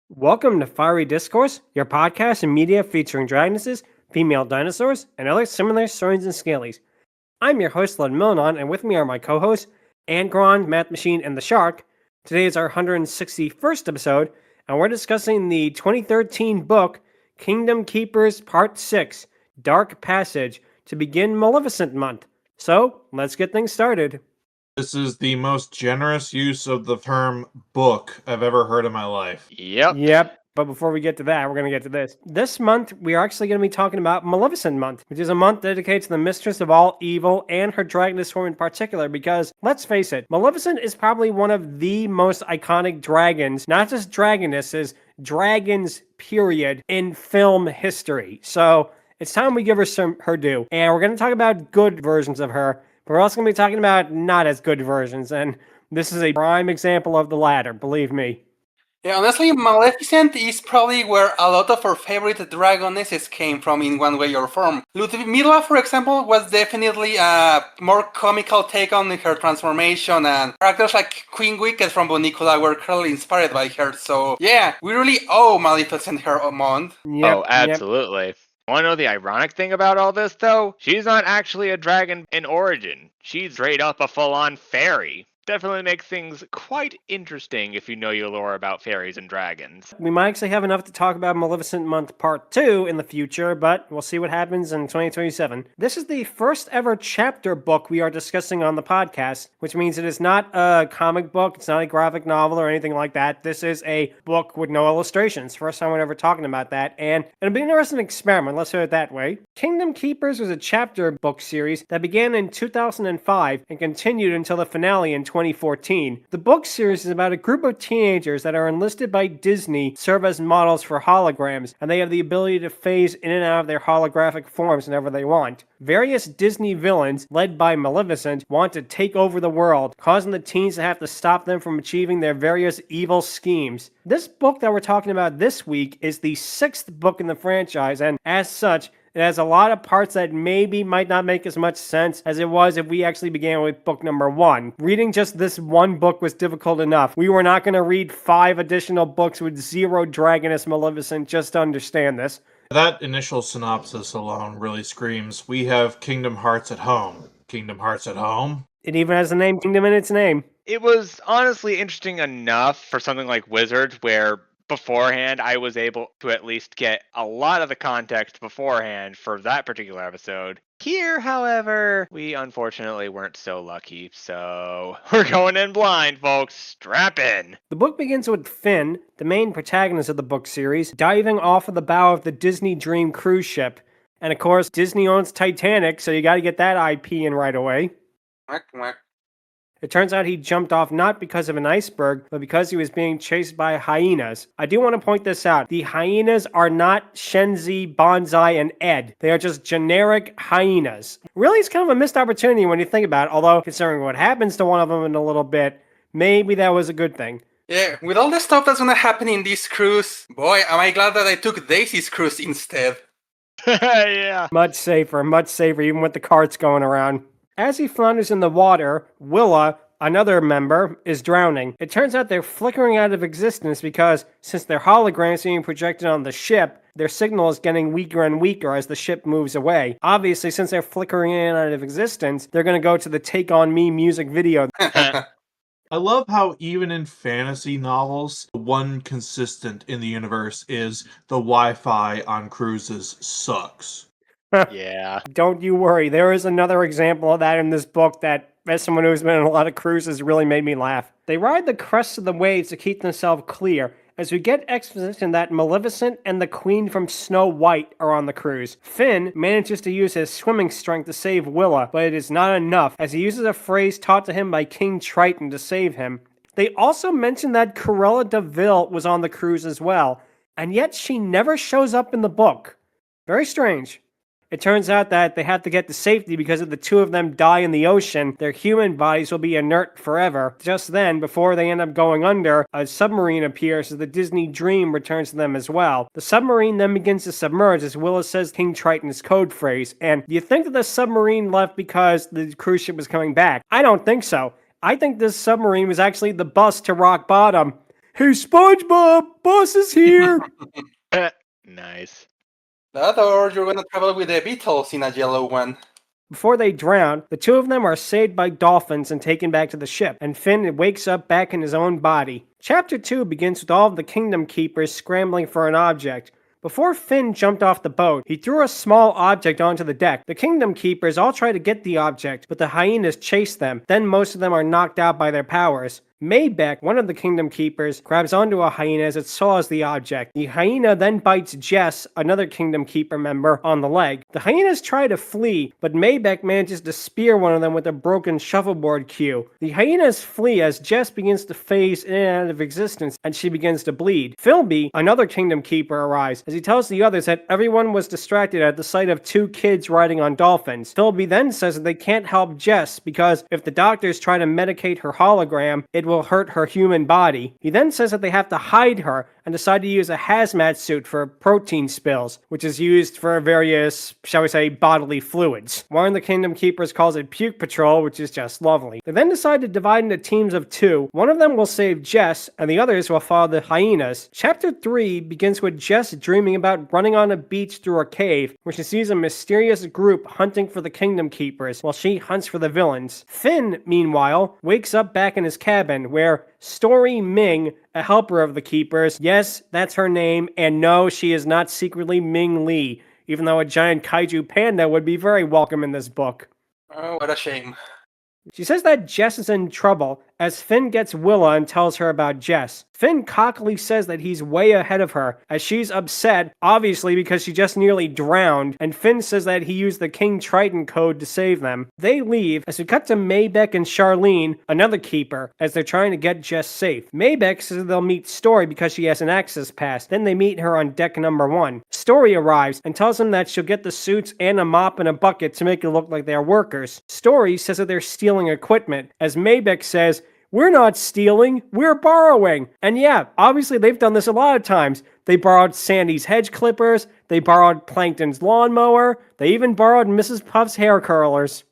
Welcome to Fiery Discourse, your podcast and media featuring dragonesses, female dinosaurs, and other similar saurians and scalies. I'm your host, Ludmillanon, and with me are my co-hosts, Angron, Mathmachine and The Shark. Today is our 161st episode, and we're discussing the 2013 book, Kingdom Keepers Part 6, Dark Passage, to begin Maleficent Month. So, let's get things started. This is the most generous use of the term book I've ever heard in my life. Yep. But before we get to that, we're going to get to this. This month, we are actually going to be talking about Maleficent Month, which is a month dedicated to the mistress of all evil and her dragoness form in particular, because, let's face it, Maleficent is probably one of the most iconic dragons, not just dragonesses, dragons, period, in film history. So, it's time we give her her due. And we're going to talk about good versions of her, but we're also going to be talking about not as good versions, and this is a prime example of the latter, believe me. Yeah, honestly, Maleficent is probably where a lot of our favorite dragonesses came from in one way or form. Ludmilla, for example, was definitely a more comical take on her transformation, and characters like Queen Wicked from Bonicula were clearly inspired by her, so yeah, we really owe Maleficent her month. Oh, absolutely. Want to know the ironic thing about all this, though? She's not actually a dragon in origin. She's straight up a full-on fairy. Definitely make things quite interesting if you know your lore about fairies and dragons. We might actually have enough to talk about Maleficent Month Part 2 in the future, but we'll see what happens in 2027. This is the first ever chapter book we are discussing on the podcast, which means it is not a comic book, it's not a graphic novel or anything like that. This is a book with no illustrations. First time we're ever talking about that, and it'll be an interesting experiment, let's put it that way. Kingdom Keepers was a chapter book series that began in 2005 and continued until the finale in 2014. The book series is about a group of teenagers that are enlisted by Disney, serve as models for holograms, and they have the ability to phase in and out of their holographic forms whenever they want. Various Disney villains, led by Maleficent, want to take over the world, causing the teens to have to stop them from achieving their various evil schemes. This book that we're talking about this week is the 6th book in the franchise, and as such, it has a lot of parts that maybe might not make as much sense as it was if we actually began with book number 1. Reading just this one book was difficult enough. We were not going to read 5 additional books with 0 Dragoness Maleficent just to understand this. That initial synopsis alone really screams, we have Kingdom Hearts at home. Kingdom Hearts at home? It even has the name Kingdom in its name. It was honestly interesting enough for something like Wizards, where beforehand I was able to at least get a lot of the context beforehand for that particular episode. Here, however, we unfortunately weren't so lucky, so we're going in blind, folks. Strap in. The book begins with Finn, the main protagonist of the book series, diving off of the bow of the Disney Dream cruise ship. And of course, Disney owns Titanic, so you gotta get that IP in right away. It turns out he jumped off not because of an iceberg, but because he was being chased by hyenas. I do want to point this out. The hyenas are not Shenzi, Bonsai, and Ed. They are just generic hyenas. Really, it's kind of a missed opportunity when you think about it, although considering what happens to one of them in a little bit, maybe that was a good thing. Yeah, with all the stuff that's gonna happen in this cruise, boy, am I glad that I took Daisy's cruise instead. Yeah. Much safer, even with the carts going around. As he flounders in the water, Willa, another member, is drowning. It turns out they're flickering out of existence because, since their holograms being projected on the ship, their signal is getting weaker and weaker as the ship moves away. Obviously, since they're flickering in and out of existence, they're going to go to the Take On Me music video. I love how even in fantasy novels, one consistent in the universe is the Wi-Fi on cruises sucks. Yeah. Don't you worry, there is another example of that in this book that, as someone who's been on a lot of cruises, really made me laugh. They ride the crests of the waves to keep themselves clear, as we get exposition that Maleficent and the Queen from Snow White are on the cruise. Finn manages to use his swimming strength to save Willa, but it is not enough, as he uses a phrase taught to him by King Triton to save him. They also mention that Cruella de Vil was on the cruise as well, and yet she never shows up in the book. Very strange. It turns out that they have to get to safety because if the two of them die in the ocean, their human bodies will be inert forever. Just then, before they end up going under, a submarine appears as the Disney Dream returns to them as well. The submarine then begins to submerge as Willa says King Triton's code phrase. And do you think that the submarine left because the cruise ship was coming back? I don't think so. I think this submarine was actually the bus to rock bottom. "Hey, SpongeBob, boss is here!" Nice. That or you're gonna travel with the Beatles in a yellow one. Before they drown, the two of them are saved by dolphins and taken back to the ship, and Finn wakes up back in his own body. Chapter 2 begins with all of the Kingdom Keepers scrambling for an object. Before Finn jumped off the boat, he threw a small object onto the deck. The Kingdom Keepers all try to get the object, but the hyenas chase them. Then most of them are knocked out by their powers. Maybeck, one of the Kingdom Keepers, grabs onto a hyena as it saws the object. The hyena then bites Jess, another Kingdom Keeper member, on the leg. The hyenas try to flee, but Maybeck manages to spear one of them with a broken shuffleboard cue. The hyenas flee as Jess begins to phase in and out of existence, and she begins to bleed. Philby, another Kingdom Keeper, arrives as he tells the others that everyone was distracted at the sight of two kids riding on dolphins. Philby then says that they can't help Jess because if the doctors try to medicate her hologram, it will hurt her human body. He then says that they have to hide her and decide to use a hazmat suit for protein spills, which is used for various, shall we say, bodily fluids. One of the Kingdom Keepers calls it Puke Patrol, which is just lovely. They then decide to divide into teams of two. One of them will save Jess, and the others will follow the hyenas. Chapter 3 begins with Jess dreaming about running on a beach through a cave, where she sees a mysterious group hunting for the Kingdom Keepers, while she hunts for the villains. Finn, meanwhile, wakes up back in his cabin, where Story Ming, a helper of the Keepers, yes, that's her name, and no, she is not secretly Ming Li, even though a giant kaiju panda would be very welcome in this book. Oh, what a shame. She says that Jess is in trouble as Finn gets Willa and tells her about Jess. Finn cockily says that he's way ahead of her as she's upset, obviously because she just nearly drowned, and Finn says that he used the King Triton code to save them. They leave as we cut to Maybeck and Charlene, another keeper, as they're trying to get Jess safe. Maybeck says they'll meet Story because she has an access pass. Then they meet her on deck number 1. Story arrives and tells them that she'll get the suits and a mop and a bucket to make it look like they're workers. Story says that they're stealing equipment, as Maybeck says, "We're not stealing, we're borrowing." And yeah, obviously they've done this a lot of times. They borrowed Sandy's hedge clippers, they borrowed Plankton's lawnmower, they even borrowed Mrs. Puff's hair curlers.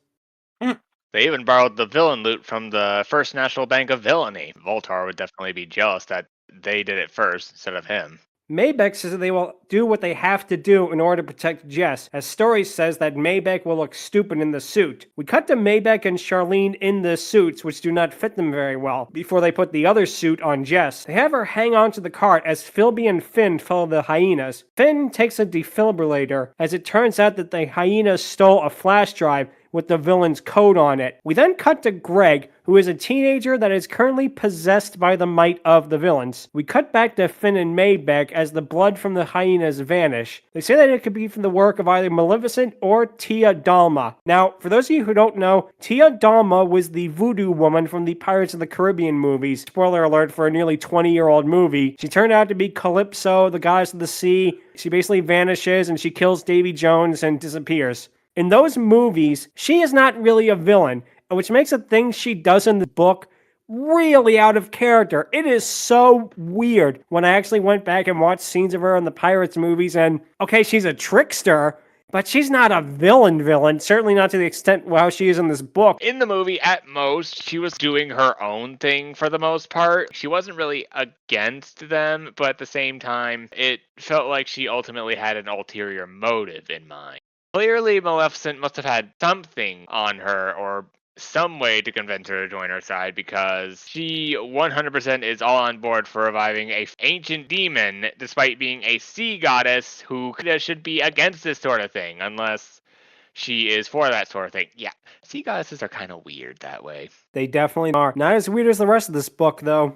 They even borrowed the villain loot from the First National Bank of Villainy. Voltar would definitely be jealous that they did it first instead of him. Maybeck says that they will do what they have to do in order to protect Jess, as Story says that Maybeck will look stupid in the suit. We cut to Maybeck and Charlene in the suits, which do not fit them very well, before they put the other suit on Jess. They have her hang onto the cart as Philby and Finn follow the hyenas. Finn takes a defibrillator, as it turns out that the hyenas stole a flash drive with the villain's code on it. We then cut to Greg, who is a teenager that is currently possessed by the might of the villains. We cut back to Finn and Maybeck as the blood from the hyenas vanish. They say that it could be from the work of either Maleficent or Tia Dalma. Now, for those of you who don't know, Tia Dalma was the voodoo woman from the Pirates of the Caribbean movies. Spoiler alert for a nearly 20-year-old movie. She turned out to be Calypso, the goddess of the sea. She basically vanishes and she kills Davy Jones and disappears. In those movies, she is not really a villain, which makes the things she does in the book really out of character. It is so weird when I actually went back and watched scenes of her in the Pirates movies, and okay, she's a trickster, but she's not a villain, certainly not to the extent how she is in this book. In the movie, at most, she was doing her own thing for the most part. She wasn't really against them, but at the same time, it felt like she ultimately had an ulterior motive in mind. Clearly, Maleficent must have had something on her or some way to convince her to join her side, because she 100% is all on board for reviving a ancient demon despite being a sea goddess who should be against this sort of thing, unless she is for that sort of thing. Yeah, sea goddesses are kind of weird that way. They definitely are. Not as weird as the rest of this book, though.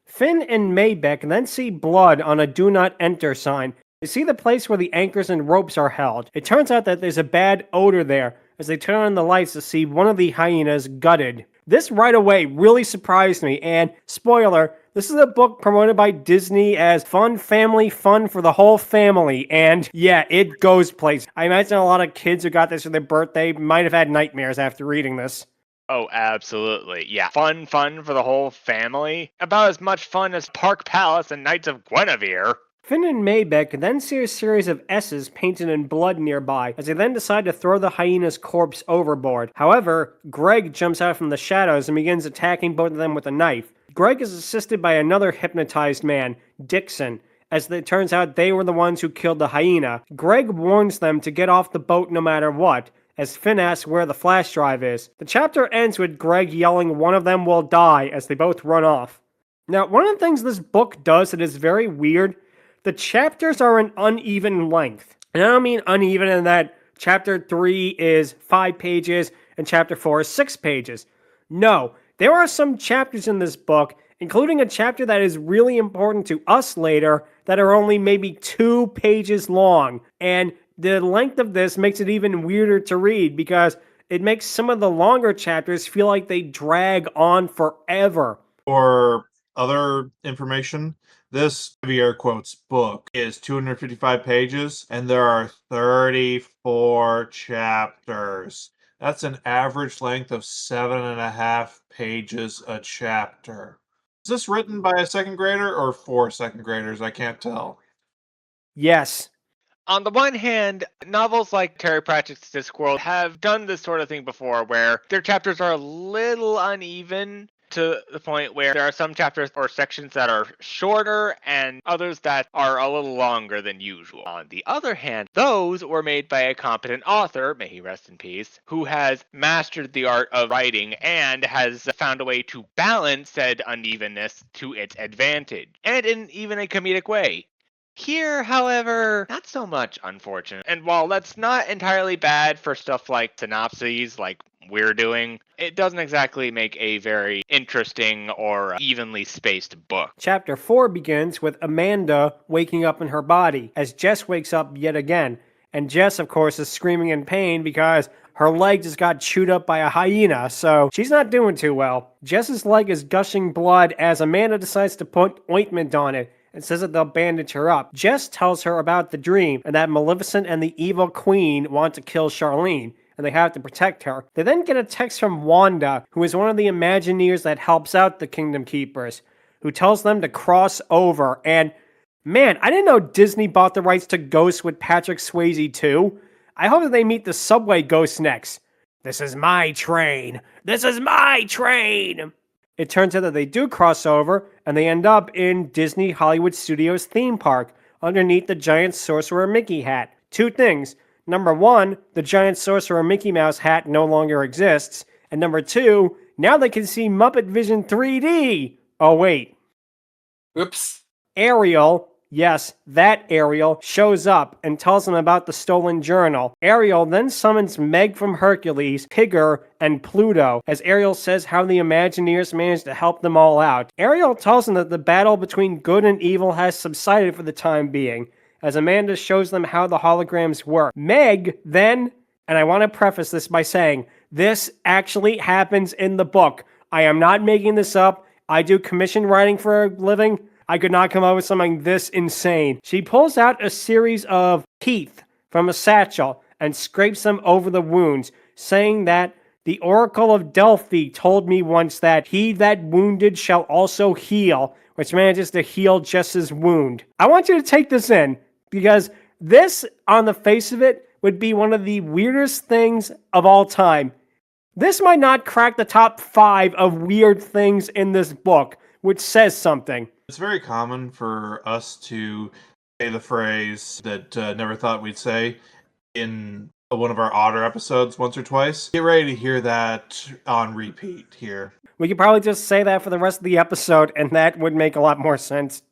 Finn and Maybeck then see blood on a do not enter sign. They see the place where the anchors and ropes are held. It turns out that there's a bad odor there as they turn on the lights to see one of the hyenas gutted. This right away really surprised me, and spoiler, this is a book promoted by Disney as fun family fun for the whole family, and yeah, it goes places. I imagine a lot of kids who got this for their birthday might have had nightmares after reading this. Oh, absolutely. Yeah. Fun for the whole family. About as much fun as Park Palace and Knights of Guinevere. Finn and Maybeck then see a series of S's painted in blood nearby, as they then decide to throw the hyena's corpse overboard. However, Greg jumps out from the shadows and begins attacking both of them with a knife. Greg is assisted by another hypnotized man, Dixon. As it turns out, they were the ones who killed the hyena. Greg warns them to get off the boat no matter what, as Finn asks where the flash drive is. The chapter ends with Greg yelling one of them will die as they both run off. Now, one of the things this book does that is very weird, the chapters are an uneven length. And I don't mean uneven in that chapter 3 is 5 pages and chapter 4 is 6 pages. No, there are some chapters in this book, including a chapter that is really important to us later, that are only maybe 2 pages long. And the length of this makes it even weirder to read because it makes some of the longer chapters feel like they drag on forever. For other information, this heavy air quotes book is 255 pages and there are 34 chapters. That's an average length of 7.5 pages a chapter. Is this written by a second grader or 4 second graders? I can't tell. Yes. On the one hand, novels like Terry Pratchett's Discworld have done this sort of thing before, where their chapters are a little uneven to the point where there are some chapters or sections that are shorter and others that are a little longer than usual. On the other hand, those were made by a competent author, may he rest in peace, who has mastered the art of writing and has found a way to balance said unevenness to its advantage, and in even a comedic way. Here, however, not so much, unfortunate. And while that's not entirely bad for stuff like synopses, like we're doing, it doesn't exactly make a very interesting or evenly spaced book. Chapter 4 begins with Amanda waking up in her body, as Jess wakes up yet again. And Jess, of course, is screaming in pain because her leg just got chewed up by a hyena, so she's not doing too well. Jess's leg is gushing blood as Amanda decides to put ointment on it and says that they'll bandage her up. Jess tells her about the dream and that Maleficent and the evil queen want to kill Charlene, and they have to protect her. They then get a text from Wanda, who is one of the Imagineers that helps out the Kingdom Keepers, who tells them to cross over. And man, I didn't know Disney bought the rights to Ghost with Patrick Swayze too. I hope that they meet the subway ghost next. This is my train. This is my train. It turns out that they do cross over, and they end up in Disney Hollywood Studios theme park, underneath the giant Sorcerer Mickey hat. 2 things. Number 1, the giant Sorcerer Mickey Mouse hat no longer exists. And number 2, now they can see Muppet Vision 3D. Oh, wait. Oops. Ariel, yes, that Ariel, shows up and tells them about the stolen journal. Ariel then summons Meg from Hercules, Tigger, and Pluto, as Ariel says how the Imagineers managed to help them all out. Ariel tells them that the battle between good and evil has subsided for the time being, as Amanda shows them how the holograms work. Meg then, and I want to preface this by saying, this actually happens in the book. I am not making this up. I do commission writing for a living. I could not come up with something this insane. She pulls out a series of teeth from a satchel and scrapes them over the wounds, saying that the Oracle of Delphi told me once that he that wounded shall also heal, which manages to heal Jess's wound. I want you to take this in, because this, on the face of it, would be one of the weirdest things of all time. This might not crack the top 5 of weird things in this book, which says something. It's very common for us to say the phrase that never thought we'd say in one of our Otter episodes once or twice. Get ready to hear that on repeat here. We could probably just say that for the rest of the episode, and that would make a lot more sense.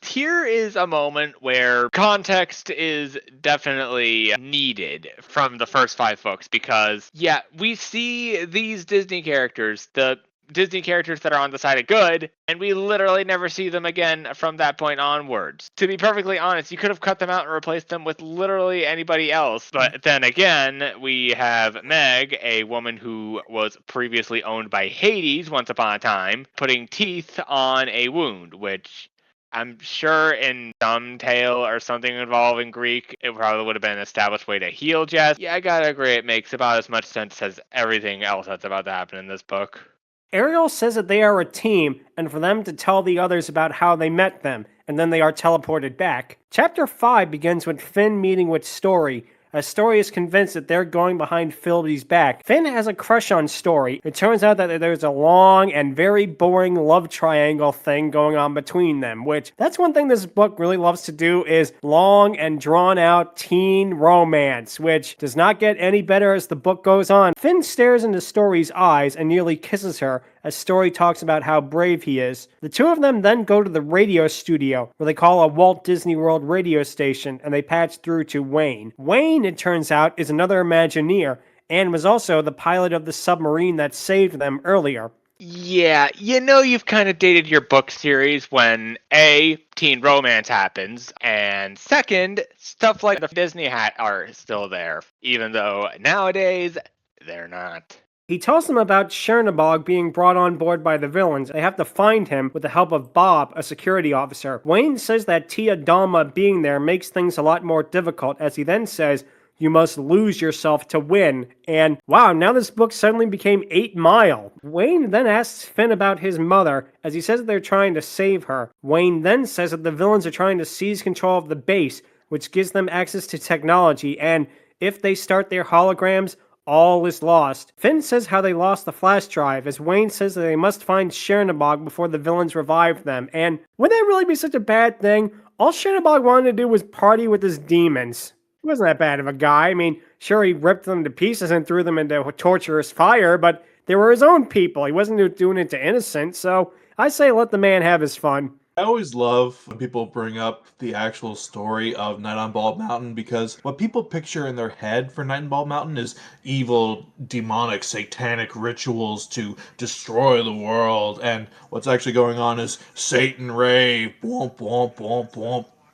Here is a moment where context is definitely needed from the first 5 books, because, yeah, we see these Disney characters, the Disney characters that are on the side of good, and we literally never see them again from that point onwards. To be perfectly honest, you could have cut them out and replaced them with literally anybody else. But then again, we have Meg, a woman who was previously owned by Hades once upon a time, putting teeth on a wound, which I'm sure in some tale or something involving Greek, it probably would have been an established way to heal Jess. Yeah, I gotta agree, it makes about as much sense as everything else that's about to happen in this book. Ariel says that they are a team, and for them to tell the others about how they met them, and then they are teleported back. Chapter 5 begins with Finn meeting with Story, as Story is convinced that they're going behind Philby's back. Finn has a crush on Story. It turns out that there's a long and very boring love triangle thing going on between them, which that's one thing this book really loves to do, is long and drawn out teen romance, which does not get any better as the book goes on. Finn stares into Story's eyes and nearly kisses her as Story talks about how brave he is. The two of them then go to the radio studio, where they call a Walt Disney World radio station, and they patch through to Wayne. Wayne, it turns out, is another Imagineer, and was also the pilot of the submarine that saved them earlier. Yeah, you've kind of dated your book series when A, teen romance happens, and second, stuff like the Disney hat are still there, even though nowadays they're not. He tells them about Chernabog being brought on board by the villains. They have to find him with the help of Bob, a security officer. Wayne says that Tia Dalma being there makes things a lot more difficult, as he then says, "You must lose yourself to win." And wow, now this book suddenly became 8 Mile. Wayne then asks Finn about his mother, as he says that they're trying to save her. Wayne then says that the villains are trying to seize control of the base, which gives them access to technology, and if they start their holograms, all is lost. Finn says how they lost the flash drive, as Wayne says that they must find Chernabog before the villains revive them. And would that really be such a bad thing? All Chernabog wanted to do was party with his demons. He wasn't that bad of a guy. I mean, sure, he ripped them to pieces and threw them into torturous fire, but they were his own people. He wasn't doing it to innocent, so I say let the man have his fun. I always love when people bring up the actual story of Night on Bald Mountain, because what people picture in their head for Night on Bald Mountain is evil, demonic, satanic rituals to destroy the world, and what's actually going on is Satan rave, womp, womp, womp,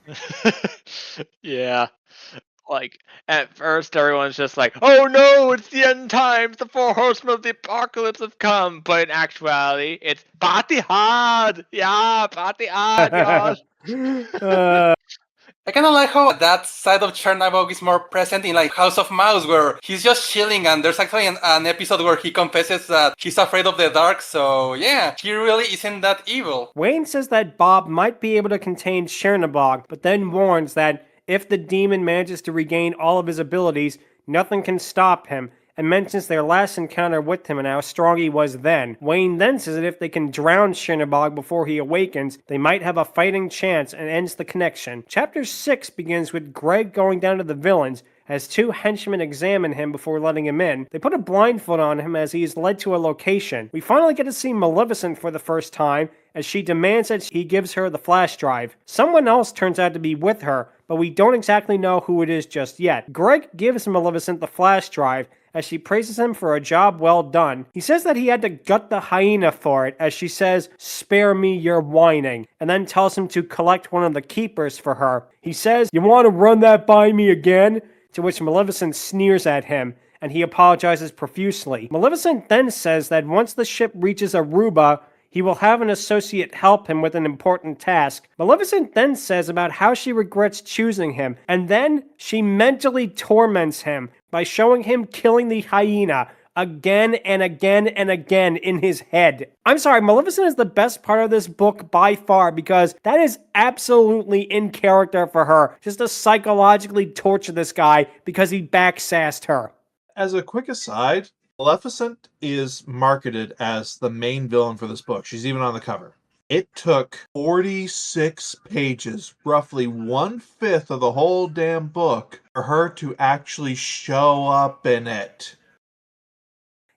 womp. Yeah. Like, at first everyone's just like, oh no, it's the end times, the 4 horsemen of the apocalypse have come. But in actuality, it's party hard. Yeah, party hard, y'all. I kind of like how that side of Chernabog is more present in like House of Mouse, where he's just chilling, and there's actually an episode where he confesses that he's afraid of the dark, so yeah, he really isn't that evil. Wayne says that Bob might be able to contain Chernabog, but then warns that if the demon manages to regain all of his abilities, nothing can stop him, and mentions their last encounter with him and how strong he was then. Wayne then says that if they can drown Chernabog before he awakens, they might have a fighting chance, and ends the connection. Chapter 6 begins with Greg going down to the villains, as 2 henchmen examine him before letting him in. They put a blindfold on him as he is led to a location. We finally get to see Maleficent for the first time, as she demands that he gives her the flash drive. Someone else turns out to be with her, but we don't exactly know who it is just yet. Greg gives Maleficent the flash drive, as she praises him for a job well done. He says that he had to gut the hyena for it, as she says, "Spare me your whining," and then tells him to collect one of the keepers for her. He says, "You want to run that by me again?" To which Maleficent sneers at him, and he apologizes profusely. Maleficent then says that once the ship reaches Aruba, he will have an associate help him with an important task. Maleficent then says about how she regrets choosing him, and then she mentally torments him by showing him killing the hyena again and again and again in his head. I'm sorry, Maleficent is the best part of this book by far, because that is absolutely in character for her, just to psychologically torture this guy because he backsassed her. As a quick aside, Maleficent is marketed as the main villain for this book. She's even on the cover. It took 46 pages, roughly 1/5 of the whole damn book, for her to actually show up in it.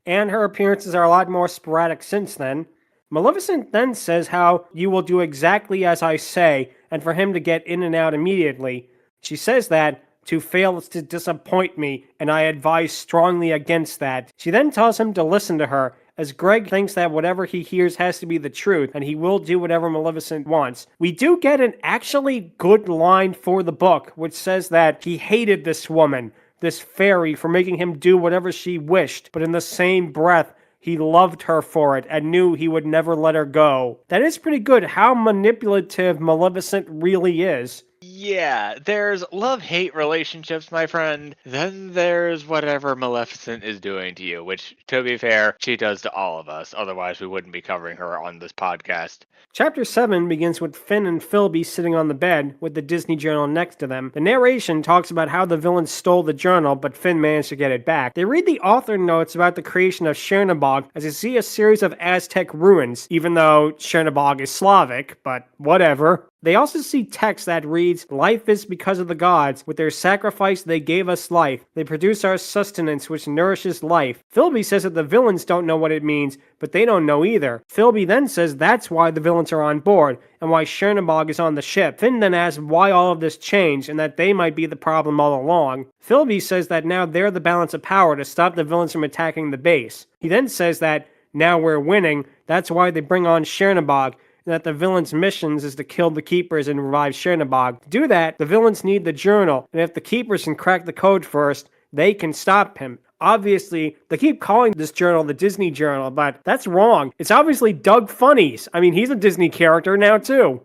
And her appearances are a lot more sporadic since then. Maleficent then says how you will do exactly as I say, and for him to get in and out immediately. She says that to fail is to disappoint me, and I advise strongly against that. She then tells him to listen to her, as Greg thinks that whatever he hears has to be the truth, and he will do whatever Maleficent wants. We do get an actually good line for the book, which says that he hated this woman, this fairy, for making him do whatever she wished, but in the same breath, he loved her for it and knew he would never let her go. That is pretty good how manipulative Maleficent really is. Yeah, there's love-hate relationships, my friend. Then there's whatever Maleficent is doing to you, which, to be fair, she does to all of us. Otherwise, we wouldn't be covering her on this podcast. Chapter 7 begins with Finn and Philby sitting on the bed with the Disney journal next to them. The narration talks about how the villains stole the journal, but Finn managed to get it back. They read the author notes about the creation of Chernabog as they see a series of Aztec ruins, even though Chernabog is Slavic, but whatever. They also see text that reads, "Life is because of the gods. With their sacrifice, they gave us life. They produce our sustenance, which nourishes life." Philby says that the villains don't know what it means, but they don't know either. Philby then says that's why the villains are on board, and why Chernabog is on the ship. Finn then asks why all of this changed, and that they might be the problem all along. Philby says that now they're the balance of power to stop the villains from attacking the base. He then says that now we're winning, that's why they bring on Chernabog, and that the villains' missions is to kill the Keepers and revive Chernabog. To do that, the villains need the journal, and if the Keepers can crack the code first, they can stop him. Obviously, they keep calling this journal the Disney Journal, but that's wrong. It's obviously Doug Funny's. I mean, he's a Disney character now, too.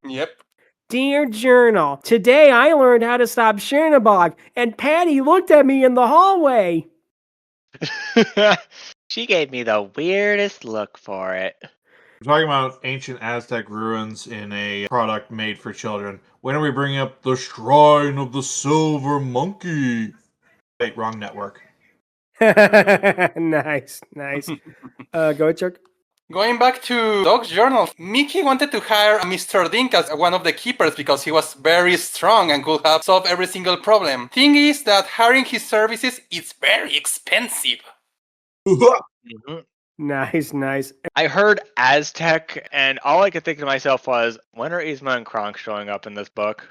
Yep. Dear Journal, today I learned how to stop Chernabog, and Patty looked at me in the hallway. She gave me the weirdest look for it. We're talking about ancient Aztec ruins in a product made for children. When are we bringing up the Shrine of the Silver Monkey? Wait, wrong network. Nice. Go, Chuck. Going back to Dog's journal, Mickey wanted to hire Mr. Dink as one of the keepers because he was very strong and could have solved every single problem. Thing is that hiring his services is very expensive. Nice. I heard Aztec, and all I could think to myself was, when are Yzma and Kronk showing up in this book?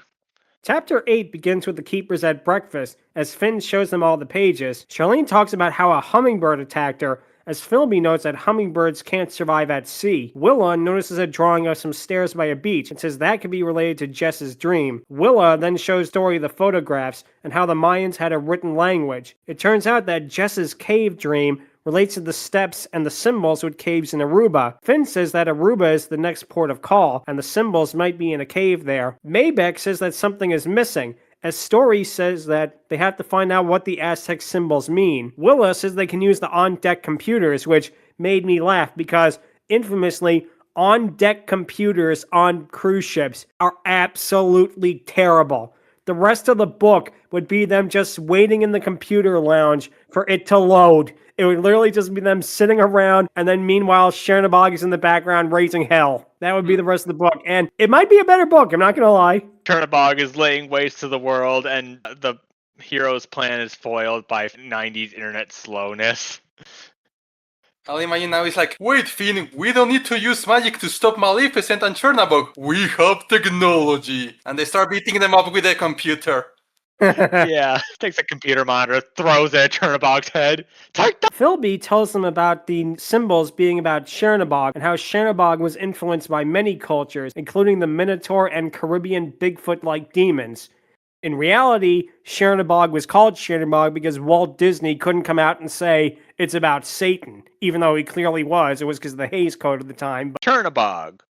Chapter 8 begins with the Keepers at breakfast. As Finn shows them all the pages, Charlene talks about how a hummingbird attacked her, as Philby notes that hummingbirds can't survive at sea. Willa notices a drawing of some stairs by a beach and says that could be related to Jess's dream. Willa then shows Dory the photographs and how the Mayans had a written language. It turns out that Jess's cave dream relates to the steps and the symbols with caves in Aruba. Finn says that Aruba is the next port of call, and the symbols might be in a cave there. Maybeck says that something is missing, as Story says that they have to find out what the Aztec symbols mean. Willa says they can use the on-deck computers, which made me laugh because, infamously, on-deck computers on cruise ships are absolutely terrible. The rest of the book would be them just waiting in the computer lounge for it to load. It would literally just be them sitting around, and then meanwhile, Chernabog is in the background raising hell. That would be the rest of the book, and it might be a better book, I'm not gonna lie. Chernabog is laying waste to the world, and the hero's plan is foiled by 90s internet slowness. I'll imagine now it's like, wait, Finn, we don't need to use magic to stop Maleficent and Chernabog. We have technology. And they start beating them up with a computer. Yeah, takes a computer monitor, throws it at Chernabog's head. Philby tells them about the symbols being about Chernabog and how Chernabog was influenced by many cultures, including the Minotaur and Caribbean Bigfoot-like demons. In reality, Chernabog was called Chernabog because Walt Disney couldn't come out and say it's about Satan, even though he clearly was. It was because of the Hays Code at the time. Chernabog.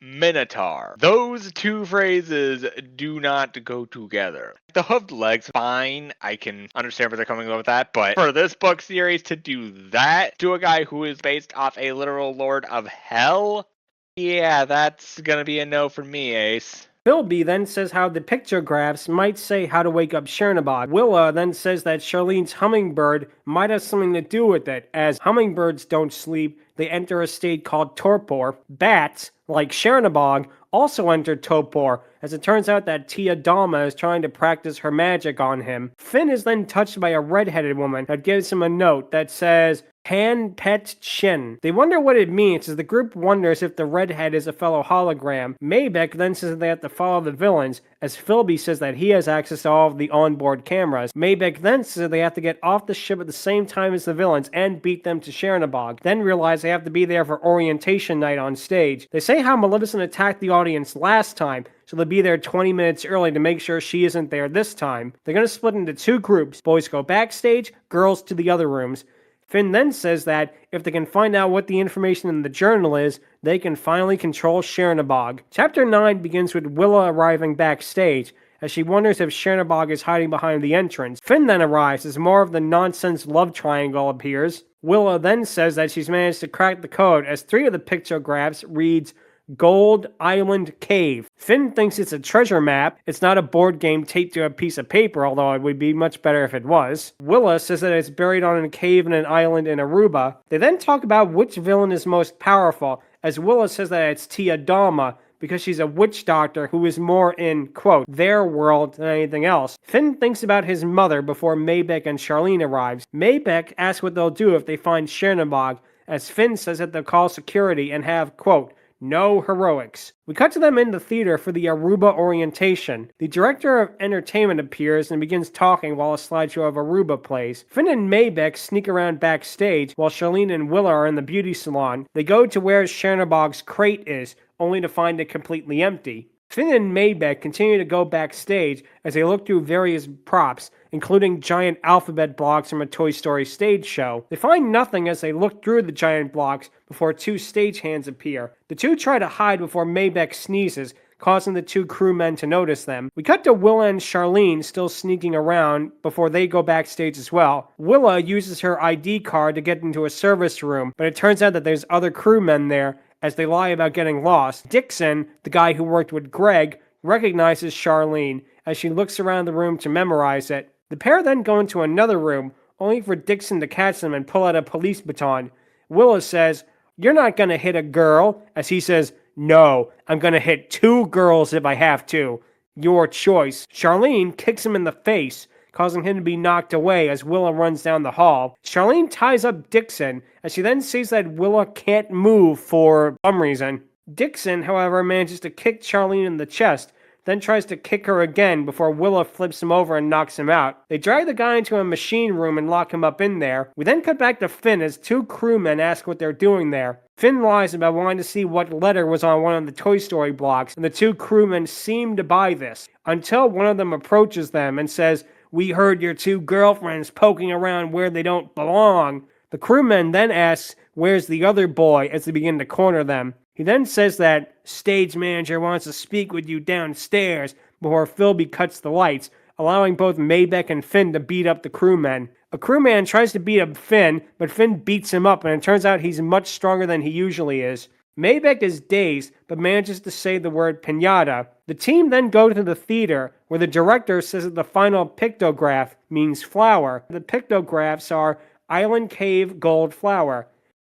Minotaur. Those two phrases do not go together. The hoofed legs, fine. I can understand where they're coming with that, but for this book series to do that to a guy who is based off a literal lord of hell, yeah, that's gonna be a no for me, Ace. Philby then says how the pictographs might say how to wake up Chernabog. Willa then says that Charlene's hummingbird might have something to do with it, as hummingbirds don't sleep, they enter a state called torpor. Bats, like Chernabog, also enter torpor, as it turns out that Tia Dalma is trying to practice her magic on him. Finn is then touched by a red-headed woman that gives him a note that says, Pan Pet Chin. They wonder what it means as the group wonders if the redhead is a fellow hologram. Maybeck then says that they have to follow the villains, as Philby says that he has access to all of the onboard cameras. Maybeck then says that they have to get off the ship at the same time as the villains and beat them to Chernabog. Then realize they have to be there for orientation night on stage. They say how Maleficent attacked the audience last time, so they'll be there 20 minutes early to make sure she isn't there this time. They're going to split into two groups. Boys go backstage, girls to the other rooms. Finn then says that if they can find out what the information in the journal is, they can finally control Chernabog. Chapter 9 begins with Willa arriving backstage, as she wonders if Chernabog is hiding behind the entrance. Finn then arrives as more of the nonsense love triangle appears. Willa then says that she's managed to crack the code, as 3 of the pictographs reads Gold Island Cave. Finn thinks it's a treasure map. It's not a board game taped to a piece of paper, although it would be much better if it was. Willa says that it's buried on a cave in an island in Aruba. They then talk about which villain is most powerful, as Willa says that it's Tia Dalma, because she's a witch doctor who is more in, quote, their world than anything else. Finn thinks about his mother before Maybeck and Charlene arrives. Maybeck asks what they'll do if they find Chernabog, as Finn says that they'll call security and have, quote, no heroics. We cut to them in the theater for the Aruba orientation. The director of entertainment appears and begins talking while a slideshow of Aruba plays. Finn and Maybeck sneak around backstage while Charlene and Willa are in the beauty salon. They go to where Chernabog's crate is, only to find it completely empty. Finn and Maybeck continue to go backstage as they look through various props, including giant alphabet blocks from a Toy Story stage show. They find nothing as they look through the giant blocks before 2 stagehands appear. The 2 try to hide before Maybeck sneezes, causing the 2 crewmen to notice them. We cut to Willa and Charlene still sneaking around before they go backstage as well. Willa uses her ID card to get into a service room, but it turns out that there's other crewmen there, as they lie about getting lost. Dixon, the guy who worked with Greg, recognizes Charlene as she looks around the room to memorize it. The pair then go into another room, only for Dixon to catch them and pull out a police baton. Willa says, "You're not gonna hit a girl," as he says, "No, I'm gonna hit 2 girls if I have to. Your choice." Charlene kicks him in the face, causing him to be knocked away as Willa runs down the hall. Charlene ties up Dixon, as she then sees that Willa can't move for some reason. Dixon, however, manages to kick Charlene in the chest, then tries to kick her again before Willa flips him over and knocks him out. They drag the guy into a machine room and lock him up in there. We then cut back to Finn as 2 crewmen ask what they're doing there. Finn lies about wanting to see what letter was on one of the Toy Story blocks, and the 2 crewmen seem to buy this, until one of them approaches them and says, "We heard your 2 girlfriends poking around where they don't belong." The crewman then asks, "Where's the other boy?" as they begin to corner them. He then says that stage manager wants to speak with you downstairs before Philby cuts the lights, allowing both Maybeck and Finn to beat up the crewmen. A crewman tries to beat up Finn, but Finn beats him up, and it turns out he's much stronger than he usually is. Maybeck is dazed, but manages to say the word piñata. The team then go to the theater, where the director says that the final pictograph means flower. The pictographs are Island Cave Gold Flower.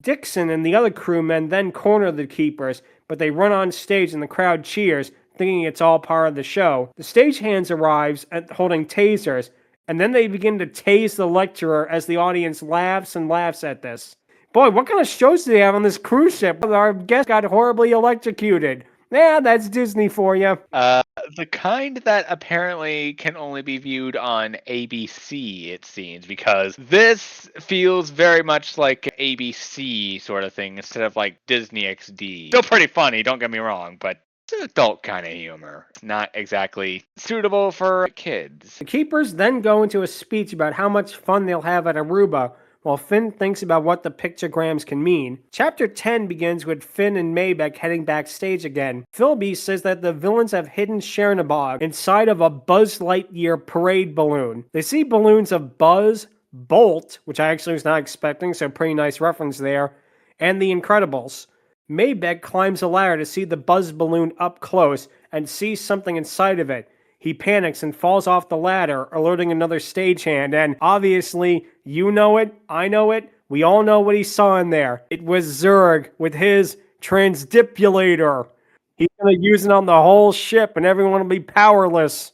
Dixon and the other crewmen then corner the keepers, but they run on stage and the crowd cheers, thinking it's all part of the show. The stagehands arrives holding tasers, and then they begin to tase the lecturer as the audience laughs and laughs at this. Boy, what kind of shows do they have on this cruise ship? Our guest got horribly electrocuted. Yeah, that's Disney for you. The kind that apparently can only be viewed on ABC, it seems, because this feels very much like ABC sort of thing instead of like Disney XD. Still pretty funny, don't get me wrong, but it's an adult kind of humor. It's not exactly suitable for kids. The keepers then go into a speech about how much fun they'll have at Aruba, while Finn thinks about what the pictograms can mean. Chapter 10 begins with Finn and Maybeck heading backstage again. Philby says that the villains have hidden Chernabog inside of a Buzz Lightyear parade balloon. They see balloons of Buzz, Bolt, which I actually was not expecting, so pretty nice reference there, and the Incredibles. Maybeck climbs a ladder to see the Buzz balloon up close and sees something inside of it. He panics and falls off the ladder, alerting another stagehand, and obviously, you know it, I know it, we all know what he saw in there. It was Zurg with his transdipulator. He's going to use it on the whole ship, and everyone will be powerless.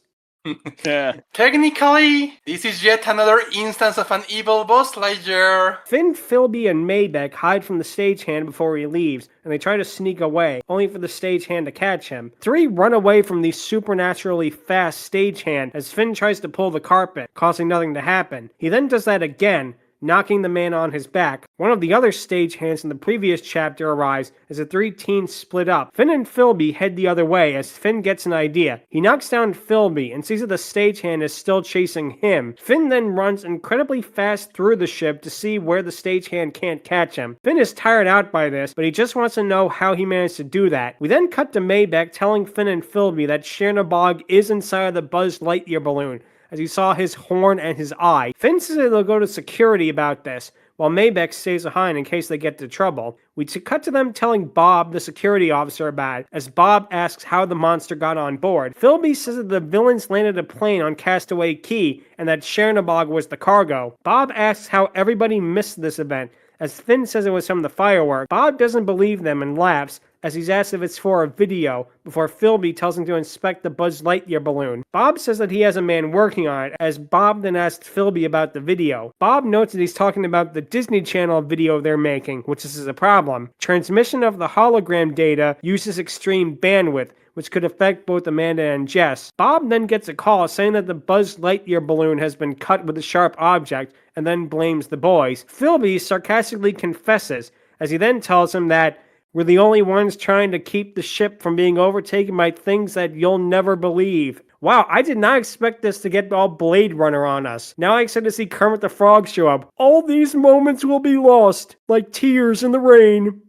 Yeah. Technically, this is yet another instance of an evil Buzz Lightyear. Finn, Philby, and Maybeck hide from the stagehand before he leaves, and they try to sneak away, only for the stagehand to catch him. 3 run away from the supernaturally fast stagehand as Finn tries to pull the carpet, causing nothing to happen. He then does that again, knocking the man on his back. One of the other stagehands in the previous chapter arrives as the three teens split up. Finn and Philby head the other way as Finn gets an idea. He knocks down Philby and sees that the stagehand is still chasing him. Finn then runs incredibly fast through the ship to see where the stagehand can't catch him. Finn is tired out by this, but he just wants to know how he managed to do that. We then cut to Maybeck telling Finn and Philby that Chernobog is inside of the Buzz Lightyear balloon, as he saw his horn and his eye. Finn says they'll go to security about this, while Maybeck stays behind in case they get into trouble. We cut to them telling Bob, the security officer, about it, as Bob asks how the monster got on board. Philby says that the villains landed a plane on Castaway Key, and that Chernobog was the cargo. Bob asks how everybody missed this event, as Finn says it was from the fireworks. Bob doesn't believe them and laughs, as he's asked if it's for a video, before Philby tells him to inspect the Buzz Lightyear balloon. Bob says that he has a man working on it, as Bob then asks Philby about the video. Bob notes that he's talking about the Disney Channel video they're making, which is a problem. Transmission of the hologram data uses extreme bandwidth, which could affect both Amanda and Jess. Bob then gets a call saying that the Buzz Lightyear balloon has been cut with a sharp object, and then blames the boys. Philby sarcastically confesses, as he then tells him that we're the only ones trying to keep the ship from being overtaken by things that you'll never believe. Wow, I did not expect this to get all Blade Runner on us. Now I expect to see Kermit the Frog show up. All these moments will be lost, like tears in the rain.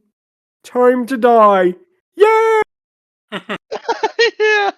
Time to die. Yeah! Yeah.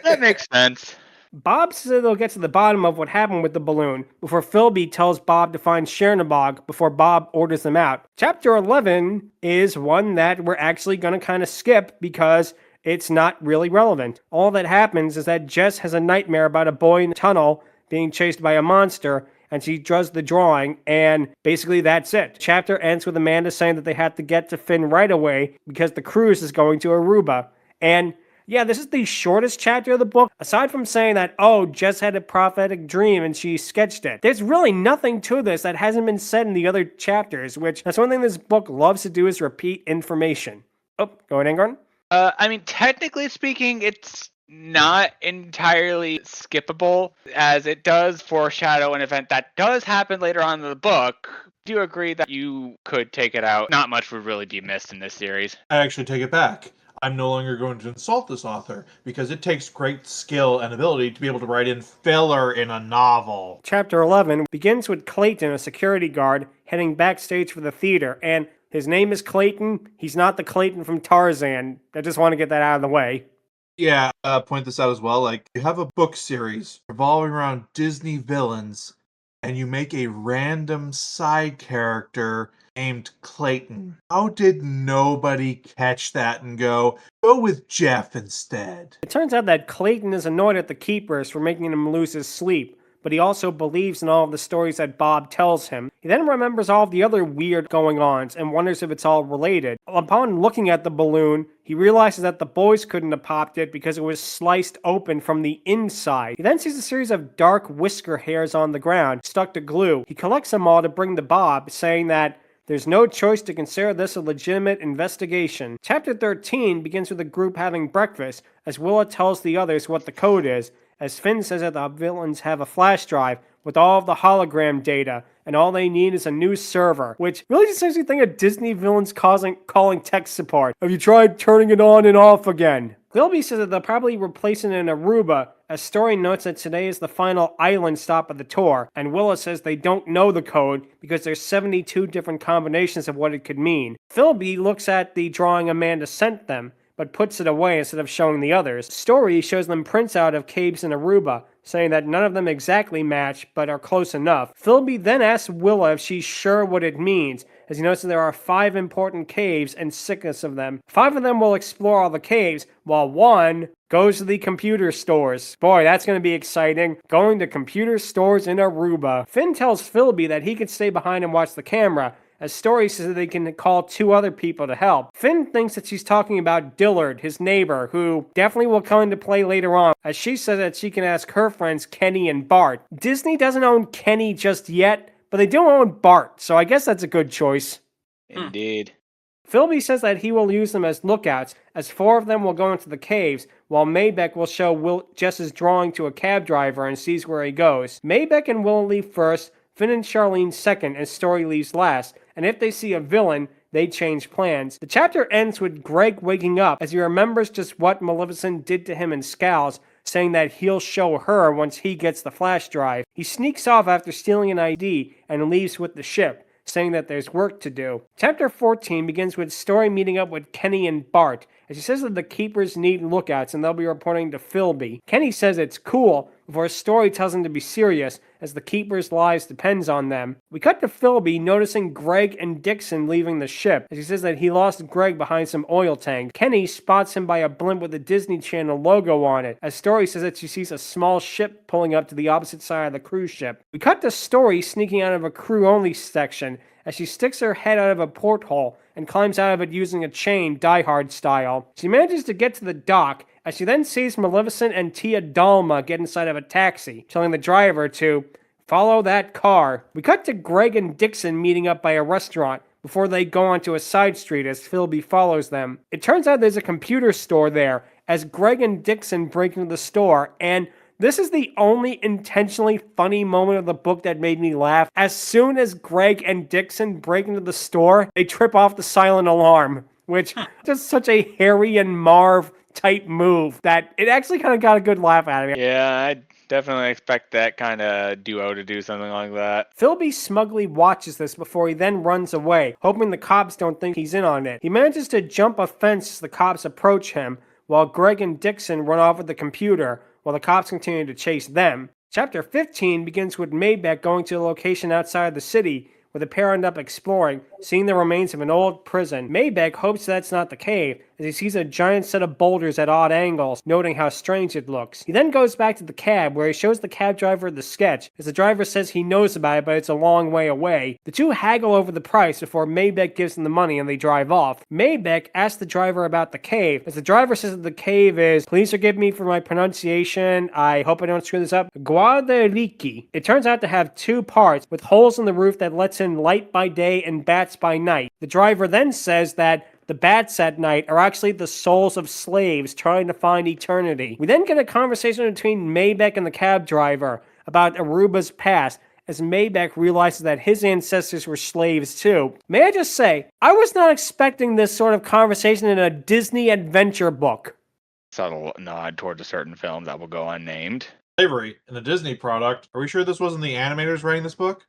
That makes sense. Bob says they'll get to the bottom of what happened with the balloon before Philby tells Bob to find Chernobog before Bob orders them out. Chapter 11 is one that we're actually going to kind of skip because it's not really relevant. All that happens is that Jess has a nightmare about a boy in the tunnel being chased by a monster, and she draws the drawing, and basically that's it. Chapter ends with Amanda saying that they have to get to Finn right away because the cruise is going to Aruba. And yeah, this is the shortest chapter of the book, aside from saying that, oh, Jess had a prophetic dream and she sketched it. There's really nothing to this that hasn't been said in the other chapters, which that's one thing this book loves to do is repeat information. Oh, go ahead, Angron. I mean, technically speaking, it's not entirely skippable, as it does foreshadow an event that does happen later on in the book. Do you agree that you could take it out? Not much would really be missed in this series. I actually take it back. I'm no longer going to insult this author because it takes great skill and ability to be able to write in filler in a novel. Chapter 11 begins with Clayton, a security guard, heading backstage for the theater, and his name is Clayton. He's not the Clayton from Tarzan. I just want to get that out of the way. Yeah, point this out as well. Like, you have a book series revolving around Disney villains, and you make a random side character named Clayton. How did nobody catch that and go with Jeff instead? It turns out that Clayton is annoyed at the Keepers for making him lose his sleep, but he also believes in all of the stories that Bob tells him. He then remembers all of the other weird going-ons and wonders if it's all related. Upon looking at the balloon, he realizes that the boys couldn't have popped it because it was sliced open from the inside. He then sees a series of dark whisker hairs on the ground, stuck to glue. He collects them all to bring to Bob, saying that there's no choice to consider this a legitimate investigation. Chapter 13 begins with the group having breakfast, as Willa tells the others what the code is, as Finn says that the villains have a flash drive with all of the hologram data, and all they need is a new server, which really just makes me think of Disney villains calling tech support. Have you tried turning it on and off again? Philby says that they'll probably replace it in Aruba, as Story notes that today is the final island stop of the tour, and Willa says they don't know the code because there's 72 different combinations of what it could mean. Philby looks at the drawing Amanda sent them, but puts it away instead of showing the others. Story shows them prints out of caves in Aruba, saying that none of them exactly match, but are close enough. Philby then asks Willa if she's sure what it means, as he notes that there are 5 important caves and 6 of them. 5 of them will explore all the caves, while 1 goes to the computer stores. Boy, that's going to be exciting. Going to computer stores in Aruba. Finn tells Philby that he can stay behind and watch the camera, as Story says that they can call 2 other people to help. Finn thinks that she's talking about Dillard, his neighbor, who definitely will come into play later on, as she says that she can ask her friends Kenny and Bart. Disney doesn't own Kenny just yet, but they do own Bart, so I guess that's a good choice. Indeed. Philby says that he will use them as lookouts, as 4 of them will go into the caves, while Maybeck will show Jess's drawing to a cab driver and sees where he goes. Maybeck and Will leave first. Finn and Charlene second, and Story leaves last. And if they see a villain, they change plans. The chapter ends with Greg waking up as he remembers just what Maleficent did to him and Scowls, saying that he'll show her once he gets the flash drive. He sneaks off after stealing an ID and leaves with the ship, saying that there's work to do. Chapter 14 begins with Story meeting up with Kenny and Bart, as he says that the Keepers need lookouts and they'll be reporting to Philby. Kenny says it's cool, before Story tells him to be serious, as the Keepers' lives depends on them. We cut to Philby noticing Greg and Dixon leaving the ship, as he says that he lost Greg behind some oil tank. Kenny spots him by a blimp with the Disney Channel logo on it, as Story says that she sees a small ship pulling up to the opposite side of the cruise ship. We cut to Story sneaking out of a crew-only section, as she sticks her head out of a porthole and climbs out of it using a chain, Die Hard style. She manages to get to the dock, as she then sees Maleficent and Tia Dalma get inside of a taxi, telling the driver to follow that car. We cut to Greg and Dixon meeting up by a restaurant before they go onto a side street as Philby follows them. It turns out there's a computer store there, as Greg and Dixon break into the store, and this is the only intentionally funny moment of the book that made me laugh. As soon as Greg and Dixon break into the store, they trip off the silent alarm, which just such a Harry and Marv type move that it actually kind of got a good laugh out of me. Yeah, I definitely expect that kind of duo to do something like that. Philby smugly watches this before he then runs away, hoping the cops don't think he's in on it. He manages to jump a fence as the cops approach him, while Greg and Dixon run off with the computer, while the cops continue to chase them. Chapter 15 begins with Maybeck going to a location outside the city, where the pair end up exploring, seeing the remains of an old prison. Maybeck hopes that's not the cave, as he sees a giant set of boulders at odd angles, noting how strange it looks. He then goes back to the cab, where he shows the cab driver the sketch, as the driver says he knows about it, but it's a long way away. The two haggle over the price before Maybeck gives them the money and they drive off. Maybeck asks the driver about the cave, as the driver says that the cave is, please forgive me for my pronunciation, I hope I don't screw this up, Guadariki. It turns out to have two parts, with holes in the roof that lets in light by day and bats by night. The driver then says that the bats at night are actually the souls of slaves trying to find eternity. We then get a conversation between Maybeck and the cab driver about Aruba's past, as Maybeck realizes that his ancestors were slaves too. May I just say, I was not expecting this sort of conversation in a Disney adventure book. Subtle nod towards a certain film that will go unnamed. Slavery in a Disney product. Are we sure this wasn't the animators writing this book?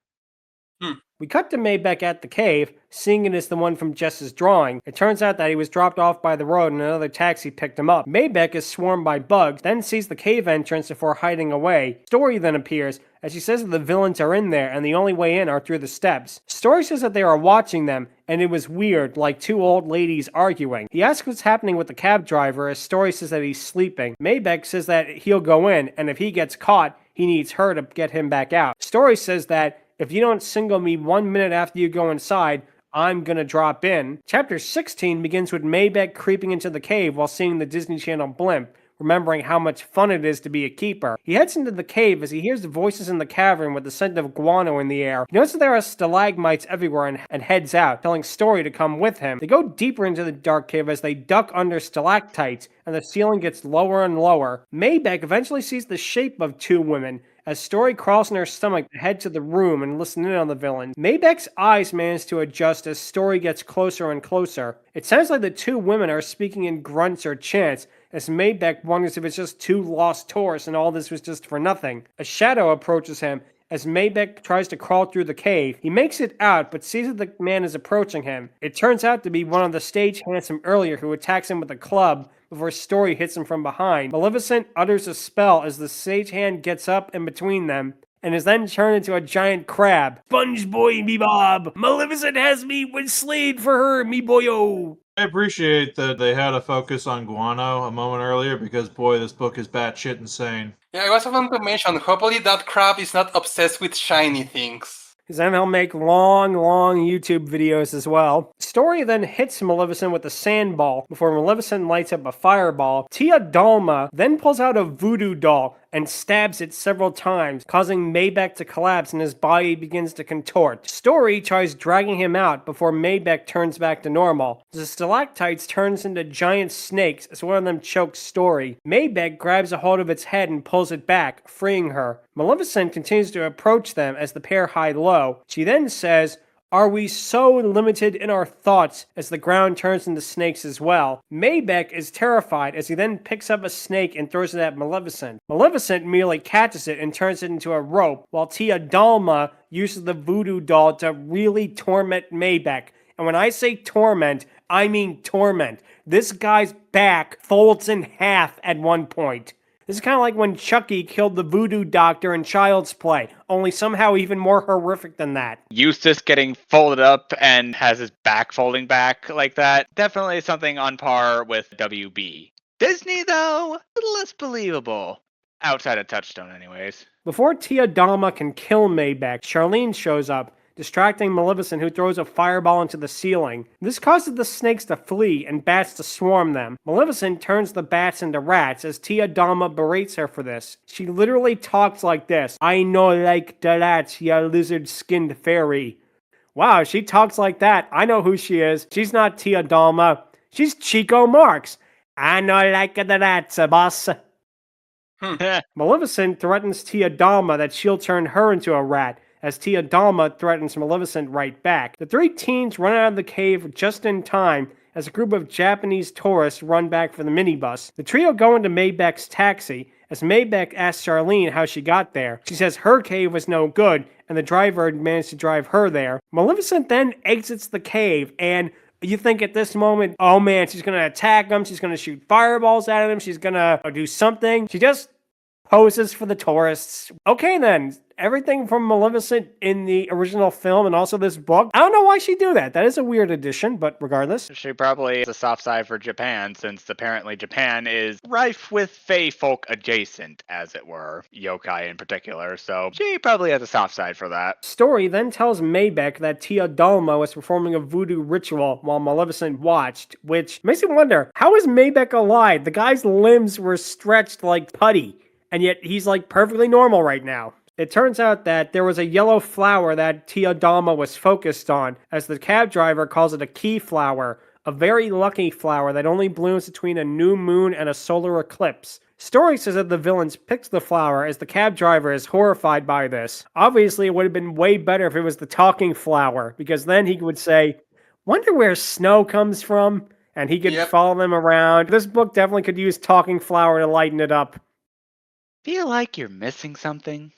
We cut to Maybeck at the cave, seeing it as the one from Jess's drawing. It turns out that he was dropped off by the road and another taxi picked him up. Maybeck is swarmed by bugs, then sees the cave entrance before hiding away. Story then appears, as she says that the villains are in there and the only way in are through the steps. Story says that they are watching them, and it was weird, like two old ladies arguing. He asks what's happening with the cab driver, as Story says that he's sleeping. Maybeck says that he'll go in, and if he gets caught, he needs her to get him back out. Story says that if you don't single me 1 minute after you go inside, I'm gonna drop in. Chapter 16 begins with Maybeck creeping into the cave while seeing the Disney Channel blimp, remembering how much fun it is to be a keeper. He heads into the cave as he hears the voices in the cavern with the scent of guano in the air. He notices that there are stalagmites everywhere and heads out, telling Story to come with him. They go deeper into the dark cave as they duck under stalactites, and the ceiling gets lower and lower. Maybeck eventually sees the shape of two women, as Story crawls in her stomach to head to the room and listen in on the villains. Maybeck's eyes manage to adjust as Story gets closer and closer. It sounds like the two women are speaking in grunts or chants, as Maybeck wonders if it's just two lost tourists and all this was just for nothing. A shadow approaches him, as Maybeck tries to crawl through the cave. He makes it out, but sees that the man is approaching him. It turns out to be one of the stagehands from earlier who attacks him with a club before Story hits him from behind. Maleficent utters a spell as the stagehand gets up in between them, and is then turned into a giant crab. Sponge boy, me bob! Maleficent has me when slayed for her, me boyo! I appreciate that they had a focus on guano a moment earlier, because boy, this book is batshit insane. Yeah, I also want to mention, hopefully that crab is not obsessed with shiny things. because then he'll make long YouTube videos as well. Story then hits Maleficent with a sandball before Maleficent lights up a fireball. Tia Dalma then pulls out a voodoo doll and stabs it several times, causing Maybec to collapse and his body begins to contort. Story tries dragging him out before Maybec turns back to normal. The stalactites turns into giant snakes as one of them chokes Story. Maybec grabs a hold of its head and pulls it back, freeing her. Maleficent continues to approach them as the pair hide low. She then says, "Are we so limited in our thoughts," as the ground turns into snakes as well. Maybec is terrified as he then picks up a snake and throws it at Maleficent. Maleficent merely catches it and turns it into a rope, while Tia Dalma uses the voodoo doll to really torment Maybec. And when I say torment, I mean torment. This guy's back folds in half at one point. This is kind of like when Chucky killed the voodoo doctor in Child's Play, only somehow even more horrific than that. Eustace getting folded up and has his back folding back like that. Definitely something on par with WB. Disney, though, a little less believable. Outside of Touchstone, anyways. Before Tia Dalma can kill Maybec, Charlene shows up, distracting Maleficent, who throws a fireball into the ceiling. This causes the snakes to flee and bats to swarm them. Maleficent turns the bats into rats as Tia Dalma berates her for this. She literally talks like this: "I no like the rats, ya lizard-skinned fairy." Wow, she talks like that. I know who she is. She's not Tia Dalma. She's Chico Marx. "I no like the rats, boss." Maleficent threatens Tia Dalma that she'll turn her into a rat, as Tia Dalma threatens Maleficent right back. The three teens run out of the cave just in time as a group of Japanese tourists run back for the minibus. The trio go into Maybec's taxi as Maybec asks Charlene how she got there. She says her cave was no good and the driver had managed to drive her there. Maleficent then exits the cave, and you think at this moment, oh man, she's gonna attack him, she's gonna shoot fireballs at him, she's gonna do something. She just poses for the tourists. Okay then, everything from Maleficent in the original film and also this book. I don't know why she'd do that. That is a weird addition, but regardless. She probably is a soft side for Japan, since apparently Japan is rife with fae folk adjacent, as it were. Yokai in particular, so she probably has a soft side for that. Story then tells Maybec that Tia Dalma was performing a voodoo ritual while Maleficent watched, which makes me wonder, how is Maybec alive? The guy's limbs were stretched like putty, and yet he's like perfectly normal right now. It turns out that there was a yellow flower that Tia Dalma was focused on, as the cab driver calls it a key flower, a very lucky flower that only blooms between a new moon and a solar eclipse. Story says that the villains picked the flower as the cab driver is horrified by this. Obviously, it would have been way better if it was the talking flower, because then he would say, "Wonder where snow comes from?" And he could follow them around. This book definitely could use talking flower to lighten it up. Feel like you're missing something?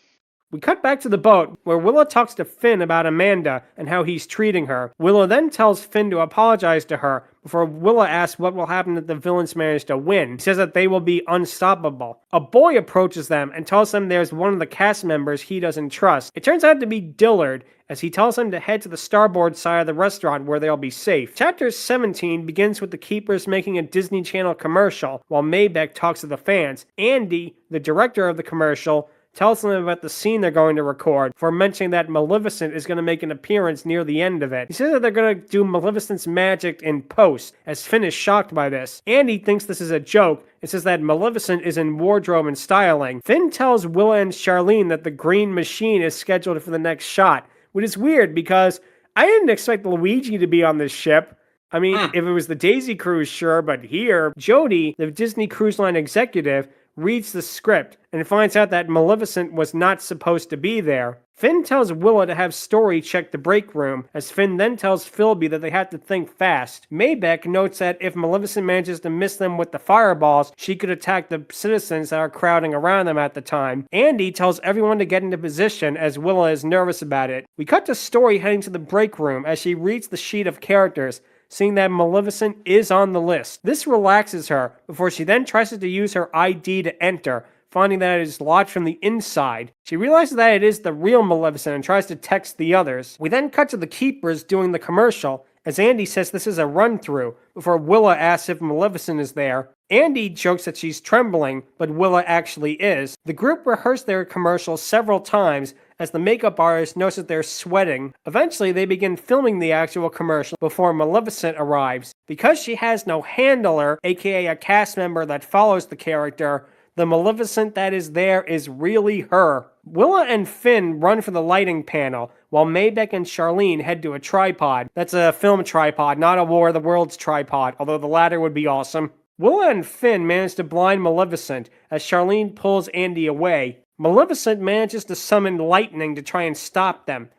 We cut back to the boat, where Willow talks to Finn about Amanda and how he's treating her. Willow then tells Finn to apologize to her, before Willow asks what will happen if the villains manage to win. He says that they will be unstoppable. A boy approaches them and tells them there's one of the cast members he doesn't trust. It turns out to be Dillard, as he tells them to head to the starboard side of the restaurant where they'll be safe. Chapter 17 begins with the keepers making a Disney Channel commercial, while Maybec talks to the fans. Andy, the director of the commercial, tells them about the scene they're going to record, for mentioning that Maleficent is going to make an appearance near the end of it. He says that they're going to do Maleficent's magic in post, as Finn is shocked by this. Andy thinks this is a joke and says that Maleficent is in wardrobe and styling. Finn tells Willa and Charlene that the green machine is scheduled for the next shot, which is weird because I didn't expect Luigi to be on this ship. I mean, if it was the Daisy Cruise, sure, but here, Jody, the Disney Cruise Line executive, reads the script and finds out that Maleficent was not supposed to be there. Finn tells Willa to have Story check the break room, as Finn then tells Philby that they have to think fast. Maybec notes that if Maleficent manages to miss them with the fireballs, she could attack the citizens that are crowding around them at the time. Andy tells everyone to get into position, as Willa is nervous about it. We cut to Story heading to the break room as she reads the sheet of characters, seeing that Maleficent is on the list. This relaxes her, before she then tries to use her ID to enter, finding that it is locked from the inside. She realizes that it is the real Maleficent and tries to text the others. We then cut to the keepers doing the commercial, as Andy says this is a run-through, before Willa asks if Maleficent is there. Andy jokes that she's trembling, but Willa actually is. The group rehearsed their commercial several times, as the makeup artist notices they're sweating. Eventually, they begin filming the actual commercial before Maleficent arrives. Because she has no handler, aka a cast member that follows the character, the Maleficent that is there is really her. Willa and Finn run for the lighting panel, while Maybeck and Charlene head to a tripod. That's a film tripod, not a War of the Worlds tripod, although the latter would be awesome. Willa and Finn manage to blind Maleficent as Charlene pulls Andy away. Maleficent manages to summon lightning to try and stop them.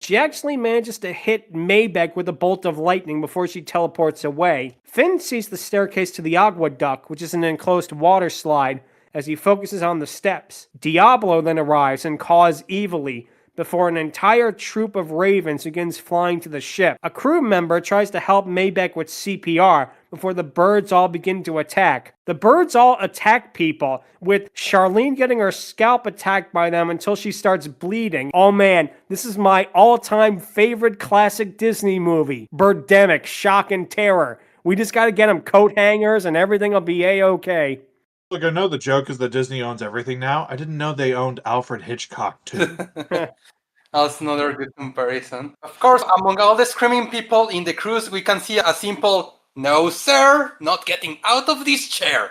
She actually manages to hit Maybeck with a bolt of lightning before she teleports away. Finn sees the staircase to the aqueduct, which is an enclosed water slide, as he focuses on the steps. Diablo then arrives and caws evilly, before an entire troop of ravens begins flying to the ship. A crew member tries to help Maybeck with CPR before the birds all begin to attack. The birds all attack people, with Charlene getting her scalp attacked by them until she starts bleeding. Oh man, this is my all-time favorite classic Disney movie, Birdemic, Shock and Terror. We just gotta get them coat hangers and everything will be a-okay. Look, I know the joke is that Disney owns everything now. I didn't know they owned Alfred Hitchcock, too. That's another good comparison. Of course, among all the screaming people in the cruise, we can see a simple, "No, sir, not getting out of this chair."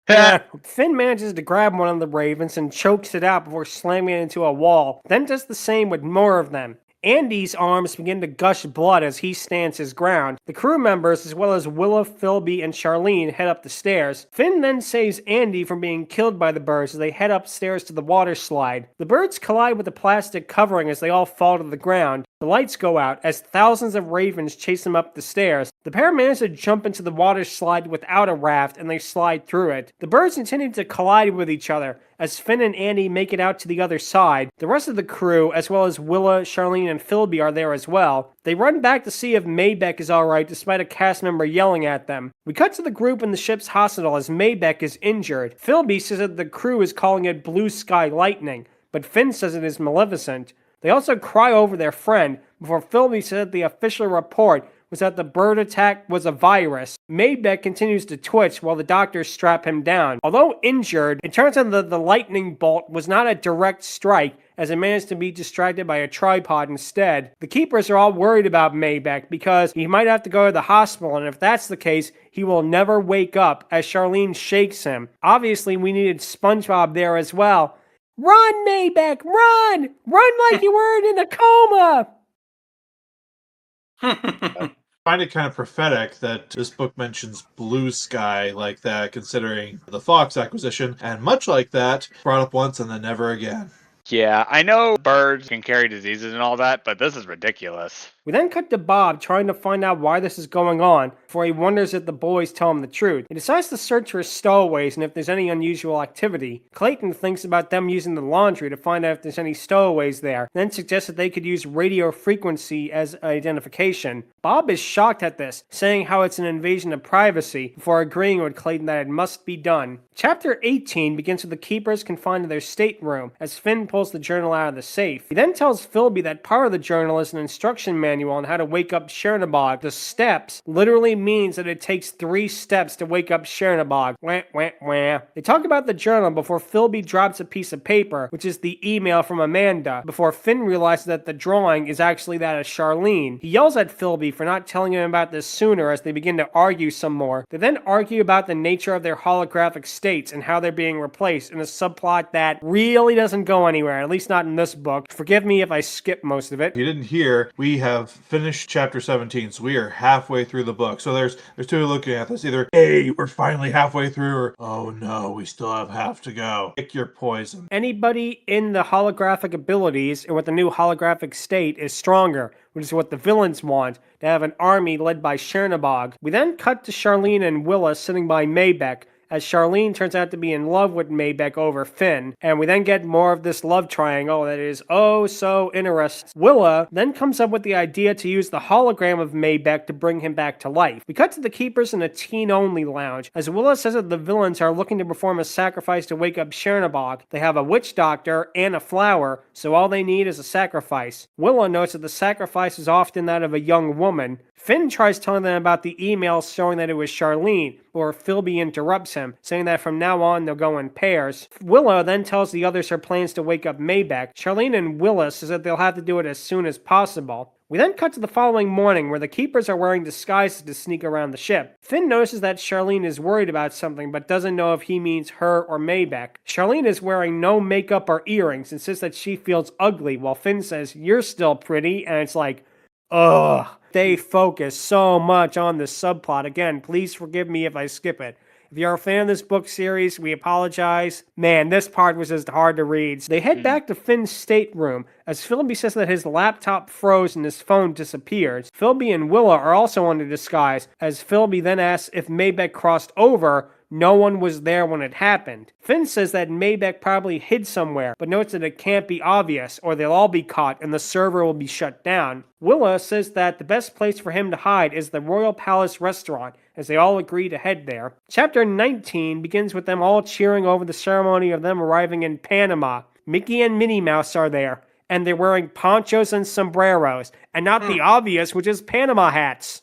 Finn manages to grab one of the ravens and chokes it out before slamming it into a wall, then does the same with more of them. Andy's arms begin to gush blood as he stands his ground. The crew members, as well as Willa, Philby, and Charlene, head up the stairs. Finn then saves Andy from being killed by the birds as they head upstairs to the water slide. The birds collide with the plastic covering as they all fall to the ground. The lights go out as thousands of ravens chase them up the stairs. The pair manage to jump into the water slide without a raft, and they slide through it. The birds continue to collide with each other as Finn and Andy make it out to the other side. The rest of the crew, as well as Willa, Charlene, and Philby, are there as well. They run back to see if Maybeck is alright despite a cast member yelling at them. We cut to the group in the ship's hospital as Maybeck is injured. Philby says that the crew is calling it Blue Sky Lightning, but Finn says it is Maleficent. They also cry over their friend, before Philby said that the official report was that the bird attack was a virus. Maybeck continues to twitch while the doctors strap him down. Although injured, it turns out that the lightning bolt was not a direct strike, as it managed to be distracted by a tripod instead. The keepers are all worried about Maybeck because he might have to go to the hospital, and if that's the case, he will never wake up, as Charlene shakes him. Obviously, we needed SpongeBob there as well. Run, Maybeck, run! Run like you were in a coma! I find it kind of prophetic that this book mentions blue sky like that, considering the Fox acquisition, and much like that, brought up once and then never again. Yeah, I know birds can carry diseases and all that, but this is ridiculous. We then cut to Bob trying to find out why this is going on, before he wonders if the boys tell him the truth. He decides to search for stowaways and if there's any unusual activity. Clayton thinks about them using the laundry to find out if there's any stowaways there, then suggests that they could use radio frequency as identification. Bob is shocked at this, saying how it's an invasion of privacy, before agreeing with Clayton that it must be done. Chapter 18 begins with the keepers confined to their stateroom, as Finn pulls the journal out of the safe. He then tells Philby that part of the journal is an instruction manual on how to wake up Chernabog. The steps literally means that it takes 3 steps to wake up Chernabog. Wah, wah, wah. They talk about the journal before Philby drops a piece of paper, which is the email from Amanda, before Finn realizes that the drawing is actually that of Charlene. He yells at Philby for not telling him about this sooner as they begin to argue some more. They then argue about the nature of their holographic states and how they're being replaced in a subplot that really doesn't go anywhere, at least not in this book. Forgive me if I skip most of it. If you didn't hear, we have finished chapter 17, so we are halfway through the book. So there's two looking at this. Either, hey, we're finally halfway through, or, oh no, we still have half to go. Pick your poison. Anybody in the holographic abilities and with the new holographic state is stronger, which is what the villains want, to have an army led by Chernabog. We then cut to Charlene and Willa sitting by Maybeck, as Charlene turns out to be in love with Maybeck over Finn, and we then get more of this love triangle that is oh so interesting. Willa then comes up with the idea to use the hologram of Maybeck to bring him back to life. We cut to the keepers in a teen-only lounge, as Willa says that the villains are looking to perform a sacrifice to wake up Chernabog. They have a witch doctor and a flower, so all they need is a sacrifice. Willa notes that the sacrifice is often that of a young woman. Finn tries telling them about the email showing that it was Charlene, or Philby interrupts him. him, saying that from now on they'll go in pairs. Willa then tells the others her plans to wake up Maybeck. Charlene and Willa says that they'll have to do it as soon as possible. We then cut to the following morning where the keepers are wearing disguises to sneak around the ship. Finn notices that Charlene is worried about something but doesn't know if he means her or Maybeck. Charlene is wearing no makeup or earrings and says that she feels ugly while Finn says, "You're still pretty," and it's like, ugh. They focus so much on this subplot. Again, please forgive me if I skip it. If you're a fan of this book series, we apologize. Man, this part was just hard to read. So they head back to Finn's stateroom as Philby says that his laptop froze and his phone disappears. Philby and Willa are also under disguise as Philby then asks if Maybeck crossed over. No one was there when it happened. Finn says that Maybeck probably hid somewhere, but notes that it can't be obvious or they'll all be caught and the server will be shut down. Willa says that the best place for him to hide is the Royal Palace restaurant, as they all agree to head there. Chapter 19 begins with them all cheering over the ceremony of them arriving in Panama. Mickey and Minnie Mouse are there, and they're wearing ponchos and sombreros, and not the obvious, which is Panama hats.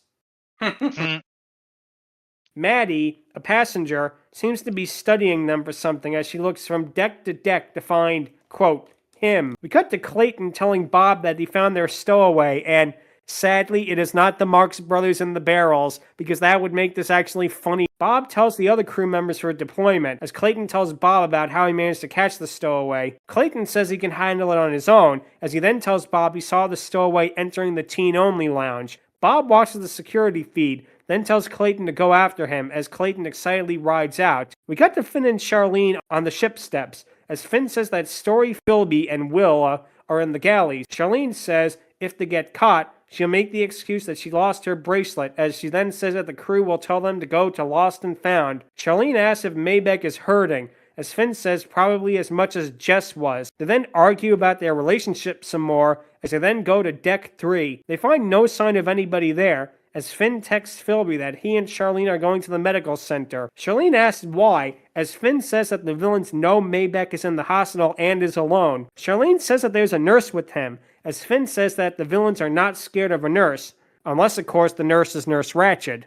Maddie, a passenger, seems to be studying them for something as she looks from deck to deck to find, quote, him. We cut to Clayton telling Bob that he found their stowaway, and sadly, it is not the Marx Brothers in the barrels, because that would make this actually funny. Bob tells the other crew members for deployment, as Clayton tells Bob about how he managed to catch the stowaway. Clayton says he can handle it on his own, as he then tells Bob he saw the stowaway entering the teen-only lounge. Bob watches the security feed, then tells Clayton to go after him as Clayton excitedly rides out. We cut to Finn and Charlene on the ship steps, as Finn says that Story, Philby, and Willa are in the galleys. Charlene says if they get caught, she'll make the excuse that she lost her bracelet, as she then says that the crew will tell them to go to Lost and Found. Charlene asks if Maybeck is hurting, as Finn says probably as much as Jess was. They then argue about their relationship some more, as they then go to Deck 3. They find no sign of anybody there, as Finn texts Philby that he and Charlene are going to the medical center. Charlene asks why, as Finn says that the villains know Maybeck is in the hospital and is alone. Charlene says that there's a nurse with him, as Finn says that the villains are not scared of a nurse, unless of course the nurse is Nurse Ratched.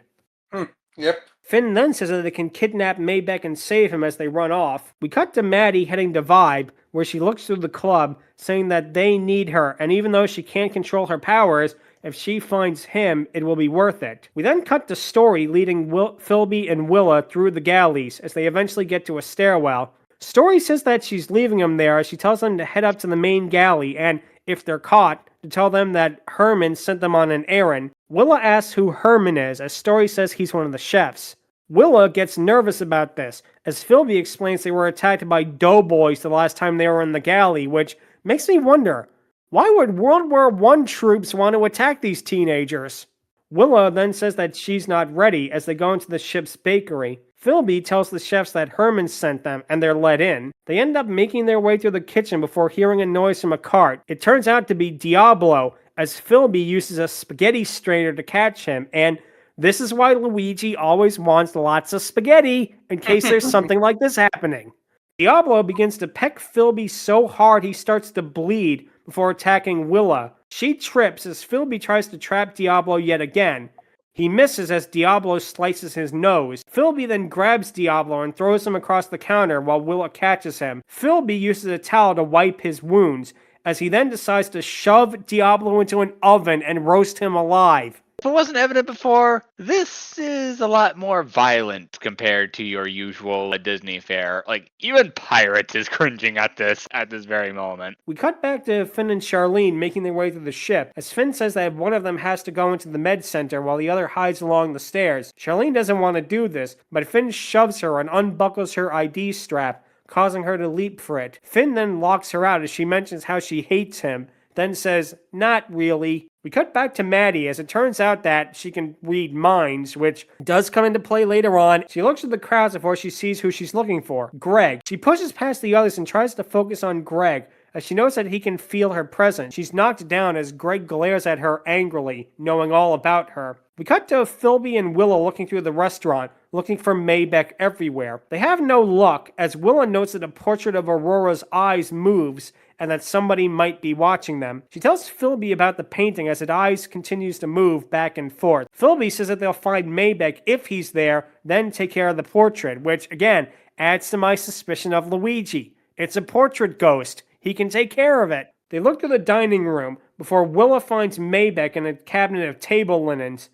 Yep. Finn then says that they can kidnap Maybeck and save him as they run off. We cut to Maddie heading to Vibe, where she looks through the club, saying that they need her, and even though she can't control her powers, if she finds him, it will be worth it. We then cut to Story leading Philby and Willa through the galleys as they eventually get to a stairwell. Story says that she's leaving them there as she tells them to head up to the main galley and, if they're caught, to tell them that Herman sent them on an errand. Willa asks who Herman is, as Story says he's one of the chefs. Willa gets nervous about this, as Philby explains they were attacked by doughboys the last time they were in the galley, which makes me wonder, why would World War I troops want to attack these teenagers? Willa then says that she's not ready as they go into the ship's bakery. Philby tells the chefs that Herman sent them and they're let in. They end up making their way through the kitchen before hearing a noise from a cart. It turns out to be Diablo, as Philby uses a spaghetti strainer to catch him, and this is why Luigi always wants lots of spaghetti in case there's something like this happening. Diablo begins to peck Philby so hard he starts to bleed before attacking Willa. She trips as Philby tries to trap Diablo yet again. He misses as Diablo slices his nose. Philby then grabs Diablo and throws him across the counter while Willa catches him. Philby uses a towel to wipe his wounds, as he then decides to shove Diablo into an oven and roast him alive. If it wasn't evident before, this is a lot more violent compared to your usual Disney fare. Like, even Pirates is cringing at this very moment. We cut back to Finn and Charlene making their way through the ship, as Finn says that one of them has to go into the med center while the other hides along the stairs. Charlene doesn't want to do this, but Finn shoves her and unbuckles her ID strap, causing her to leap for it. Finn then locks her out as she mentions how she hates him, then says, "Not really." We cut back to Maddie as it turns out that she can read minds, which does come into play later on. She looks at the crowds before she sees who she's looking for, Greg. She pushes past the others and tries to focus on Greg, as she knows that he can feel her presence. She's knocked down as Greg glares at her angrily, knowing all about her. We cut to Philby and Willa looking through the restaurant, looking for Maybeck everywhere. They have no luck, as Willa notes that a portrait of Aurora's eyes moves, and that somebody might be watching them. She tells Philby about the painting as its eyes continues to move back and forth. Philby says that they'll find Maybeck if he's there, then take care of the portrait, which, again, adds to my suspicion of Luigi. It's a portrait ghost. He can take care of it. They look to the dining room before Willa finds Maybeck in a cabinet of table linens.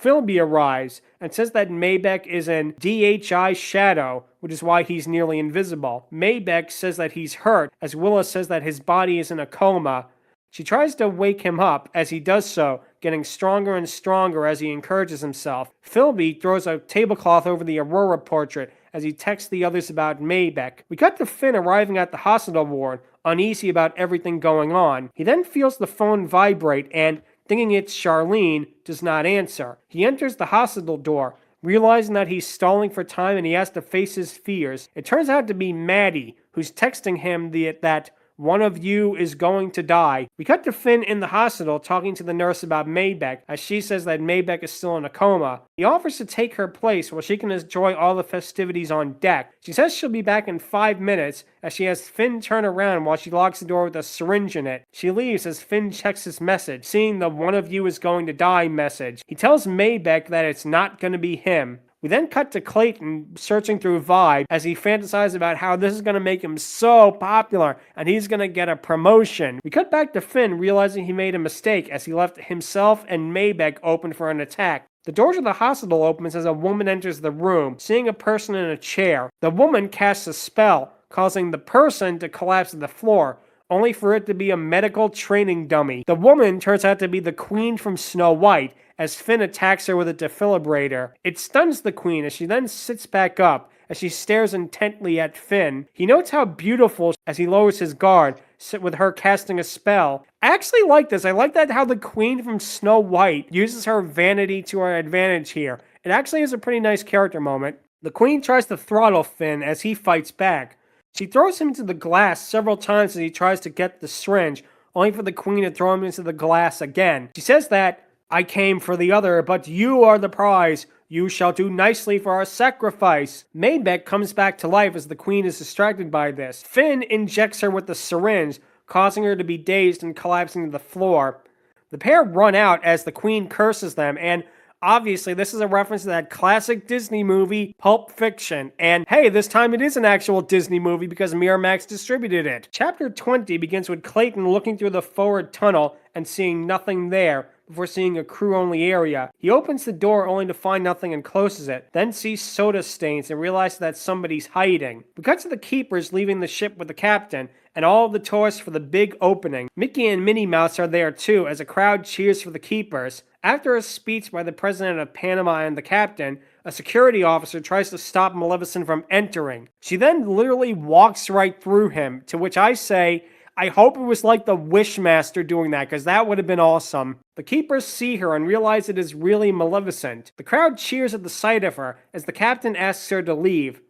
Philby arrives and says that Maybeck is in DHI shadow, which is why he's nearly invisible. Maybeck says that he's hurt, as Willa says that his body is in a coma. She tries to wake him up as he does so, getting stronger and stronger as he encourages himself. Philby throws a tablecloth over the Aurora portrait as he texts the others about Maybeck. We cut to Finn arriving at the hospital ward, uneasy about everything going on. He then feels the phone vibrate and, thinking it's Charlene, does not answer. He enters the hospital door, realizing that he's stalling for time and he has to face his fears. It turns out to be Maddie, who's texting him that one of you is going to die. We cut to Finn in the hospital talking to the nurse about Maybeck, as she says that Maybeck is still in a coma. He offers to take her place while she can enjoy all the festivities on deck. She says she'll be back in 5 minutes, as she has Finn turn around while she locks the door with a syringe in it. She leaves as Finn checks his message, seeing the one of you is going to die message. He tells Maybeck that it's not going to be him. We then cut to Clayton searching through Vibe as he fantasizes about how this is going to make him so popular and he's going to get a promotion. We cut back to Finn realizing he made a mistake as he left himself and Maybeck open for an attack. The door to the hospital opens as a woman enters the room, seeing a person in a chair. The woman casts a spell, causing the person to collapse to the floor, only for it to be a medical training dummy. The woman turns out to be the Queen from Snow White, as Finn attacks her with a defibrillator. It stuns the Queen as she then sits back up as she stares intently at Finn. He notes how beautiful as he lowers his guard, with her casting a spell. I actually like this. I like that how the Queen from Snow White uses her vanity to her advantage here. It actually is a pretty nice character moment. The Queen tries to throttle Finn as he fights back. She throws him into the glass several times as he tries to get the syringe, only for the Queen to throw him into the glass again. She says that, I came for the other, but you are the prize. You shall do nicely for our sacrifice. Maybeck comes back to life as the Queen is distracted by this. Finn injects her with the syringe, causing her to be dazed and collapsing to the floor. The pair run out as the Queen curses them, and obviously this is a reference to that classic Disney movie, Pulp Fiction. And hey, this time it is an actual Disney movie because Miramax distributed it. Chapter 20 begins with Clayton looking through the forward tunnel and seeing nothing there, before seeing a crew-only area. He opens the door only to find nothing and closes it, then sees soda stains and realizes that somebody's hiding. We cut to the keepers leaving the ship with the captain, and all of the tourists for the big opening. Mickey and Minnie Mouse are there too, as a crowd cheers for the keepers. After a speech by the president of Panama and the captain, a security officer tries to stop Maleficent from entering. She then literally walks right through him, to which I say, I hope it was like the Wishmaster doing that, because that would have been awesome. The keepers see her and realize it is really Maleficent. The crowd cheers at the sight of her as the captain asks her to leave.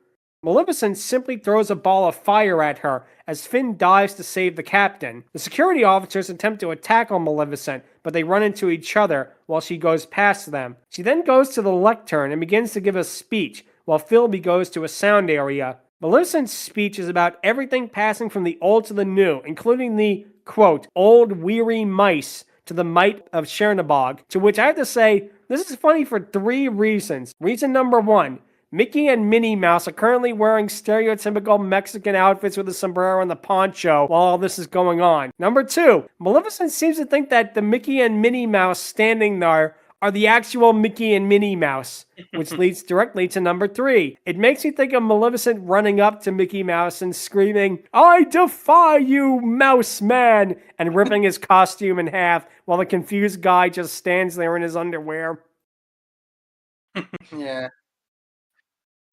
Maleficent simply throws a ball of fire at her as Finn dives to save the captain. The security officers attempt to attack on Maleficent, but they run into each other while she goes past them. She then goes to the lectern and begins to give a speech, while Philby goes to a sound area. Maleficent's speech is about everything passing from the old to the new, including the, quote, old weary mice to the might of Chernabog, to which I have to say, this is funny for 3 reasons. Reason number 1, Mickey and Minnie Mouse are currently wearing stereotypical Mexican outfits with the sombrero and the poncho while all this is going on. Number 2, Maleficent seems to think that the Mickey and Minnie Mouse standing there are the actual Mickey and Minnie Mouse, which leads directly to number 3. It makes me think of Maleficent running up to Mickey Mouse and screaming, I defy you, Mouse Man, and ripping his costume in half while the confused guy just stands there in his underwear. Yeah.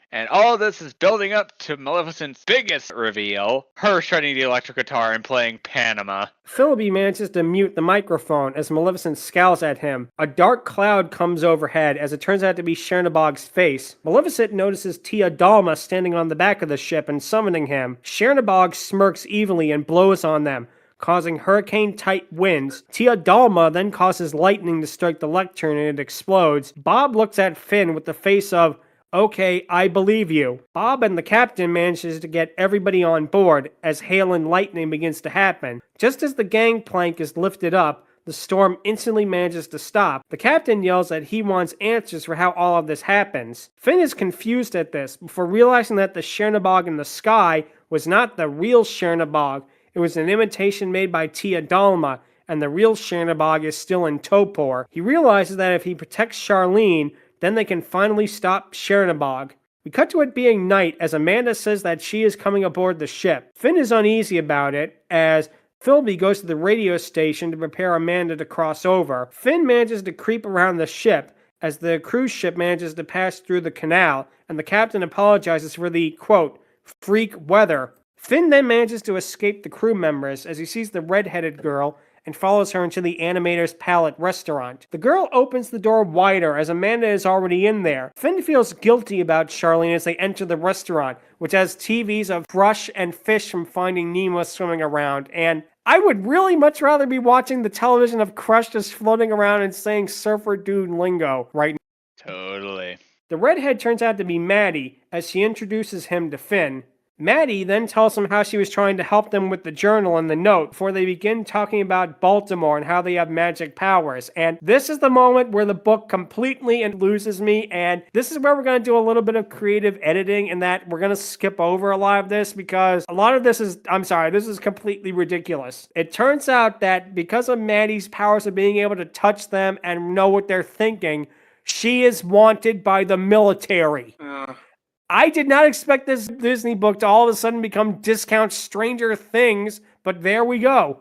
And all this is building up to Maleficent's biggest reveal, her shredding the electric guitar and playing Panama. Philby manages to mute the microphone as Maleficent scowls at him. A dark cloud comes overhead as it turns out to be Chernabog's face. Maleficent notices Tia Dalma standing on the back of the ship and summoning him. Chernabog smirks evilly and blows on them, causing hurricane-type winds. Tia Dalma then causes lightning to strike the lectern and it explodes. Bob looks at Finn with the face of, Okay, I believe you. Bob and the captain manages to get everybody on board as hail and lightning begins to happen. Just as the gangplank is lifted up, the storm instantly manages to stop. The captain yells that he wants answers for how all of this happens. Finn is confused at this before realizing that the Chernabog in the sky was not the real Chernabog. It was an imitation made by Tia Dalma, and the real Chernabog is still in Topor. He realizes that if he protects Charlene, then they can finally stop Chernabog. We cut to it being night as Amanda says that she is coming aboard the ship. Finn is uneasy about it as Philby goes to the radio station to prepare Amanda to cross over. Finn manages to creep around the ship as the cruise ship manages to pass through the canal, and the captain apologizes for the, quote, freak weather. Finn then manages to escape the crew members as he sees the red-headed girl and follows her into the Animator's Palette restaurant. The girl opens the door wider as Amanda is already in there. Finn feels guilty about Charlene as they enter the restaurant, which has TVs of Brush and fish from Finding Nemo swimming around, and I would really much rather be watching the television of Crush just floating around and saying surfer dude lingo right now. Totally. The redhead turns out to be Maddie as she introduces him to Finn. Maddie then tells him how she was trying to help them with the journal and the note before they begin talking about Baltimore and how they have magic powers. And this is the moment where the book completely loses me, and this is where we're going to do a little bit of creative editing in that we're going to skip over a lot of this because a lot of this is, this is completely ridiculous. It turns out that because of Maddie's powers of being able to touch them and know what they're thinking, she is wanted by the military. I did not expect this Disney book to all of a sudden become discount Stranger Things, but there we go.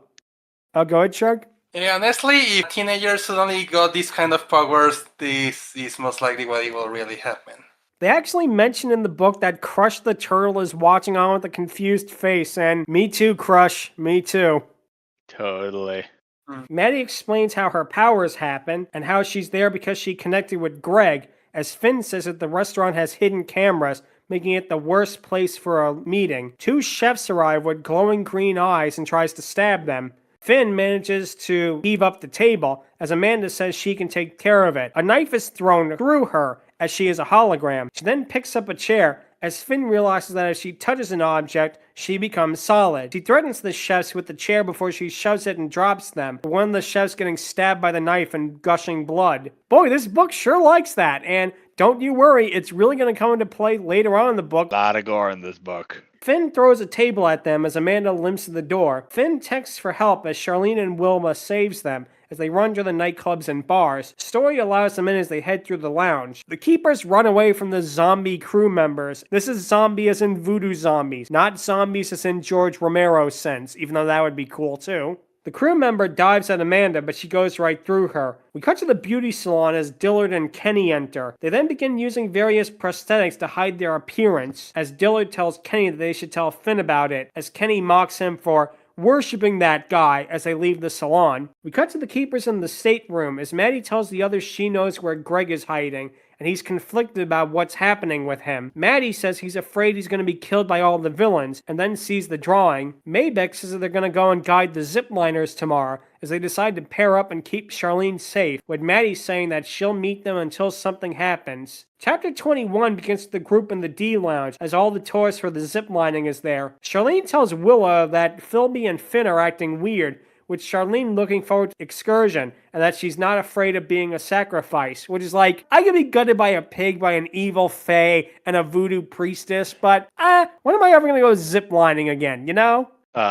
Go ahead, Shark. Yeah, honestly, if teenagers suddenly got these kind of powers, this is most likely what it will really happen. They actually mention in the book that Crush the Turtle is watching on with a confused face, and me too, Crush, me too. Totally. Maddie explains how her powers happen and how she's there because she connected with Greg, as Finn says that the restaurant has hidden cameras, making it the worst place for a meeting. Two chefs arrive with glowing green eyes and tries to stab them. Finn manages to heave up the table, as Amanda says she can take care of it. A knife is thrown through her, as she is a hologram. She then picks up a chair, as Finn realizes that if she touches an object, she becomes solid. She threatens the chefs with the chair before she shoves it and drops them, one of the chefs getting stabbed by the knife and gushing blood. Boy, this book sure likes that, and don't you worry, it's really going to come into play later on in the book. A lot of gore in this book. Finn throws a table at them as Amanda limps to the door. Finn texts for help as Charlene and Wilma saves them as they run to the nightclubs and bars. Story allows them in as they head through the lounge. The keepers run away from the zombie crew members. This is zombie as in voodoo zombies, not zombies as in George Romero's sense, even though that would be cool too. The crew member dives at Amanda, but she goes right through her. We cut to the beauty salon as Dillard and Kenny enter. They then begin using various prosthetics to hide their appearance, as Dillard tells Kenny that they should tell Finn about it, as Kenny mocks him for worshipping that guy as they leave the salon. We cut to the keepers in the stateroom as Maddie tells the others she knows where Greg is hiding, and he's conflicted about what's happening with him. Maddie says he's afraid he's going to be killed by all the villains, and then sees the drawing. Maybeck says that they're going to go and guide the zipliners tomorrow, as they decide to pair up and keep Charlene safe, with Maddie saying that she'll meet them until something happens. Chapter 21 begins with the group in the D Lounge, as all the toys for the ziplining is there. Charlene tells Willa that Philby and Finn are acting weird, with Charlene looking forward to excursion, and that she's not afraid of being a sacrifice, which is like, I could be gutted by a pig, by an evil fae, and a voodoo priestess, but, when am I ever gonna go ziplining again, you know?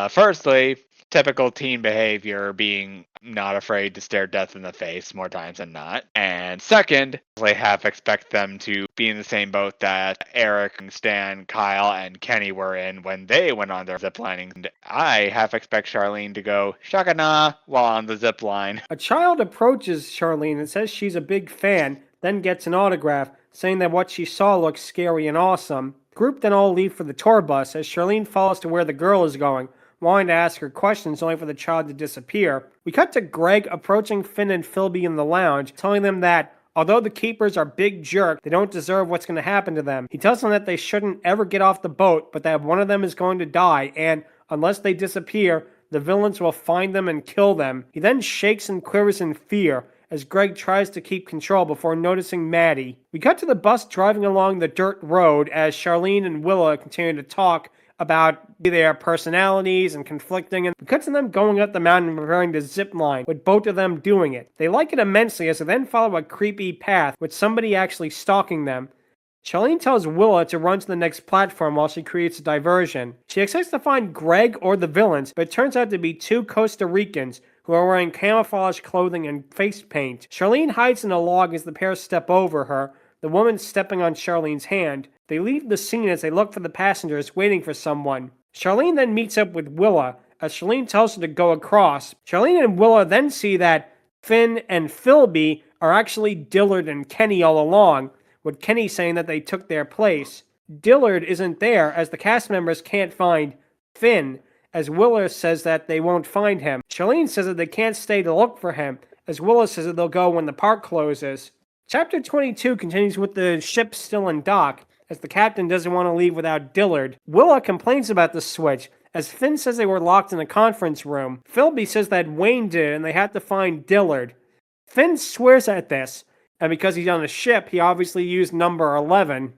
Firstly, typical teen behavior, being not afraid to stare death in the face more times than not. And second, I half expect them to be in the same boat that Eric, Stan, Kyle, and Kenny were in when they went on their ziplining. And I half expect Charlene to go shakana while on the zipline. A child approaches Charlene and says she's a big fan, then gets an autograph, saying that what she saw looks scary and awesome. The group then all leave for the tour bus as Charlene follows to where the girl is going, wanting to ask her questions only for the child to disappear. We cut to Greg approaching Finn and Philby in the lounge, telling them that although the keepers are big jerks, they don't deserve what's going to happen to them. He tells them that they shouldn't ever get off the boat, but that one of them is going to die, and unless they disappear, the villains will find them and kill them. He then shakes and quivers in fear as Greg tries to keep control before noticing Maddie. We cut to the bus driving along the dirt road as Charlene and Willa continue to talk about their personalities and conflicting, and we cut to them going up the mountain and preparing to zip line, with both of them doing it. They like it immensely as they then follow a creepy path with somebody actually stalking them. Charlene tells Willa to run to the next platform while she creates a diversion. She expects to find Greg or the villains, but it turns out to be two Costa Ricans who are wearing camouflage clothing and face paint. Charlene hides in a log as the pair step over her, the woman stepping on Charlene's hand. They leave the scene as they look for the passengers waiting for someone. Charlene then meets up with Willa as Charlene tells her to go across. Charlene and Willa then see that Finn and Philby are actually Dillard and Kenny all along, with Kenny saying that they took their place. Dillard isn't there as the cast members can't find Finn, as Willa says that they won't find him. Charlene says that they can't stay to look for him, as Willa says that they'll go when the park closes. Chapter 22 continues with the ship still in dock, as the captain doesn't want to leave without Dillard. Willa complains about the switch, as Finn says they were locked in a conference room. Philby says that Wayne did and they had to find Dillard. Finn swears at this, and because he's on a ship, he obviously used number 11.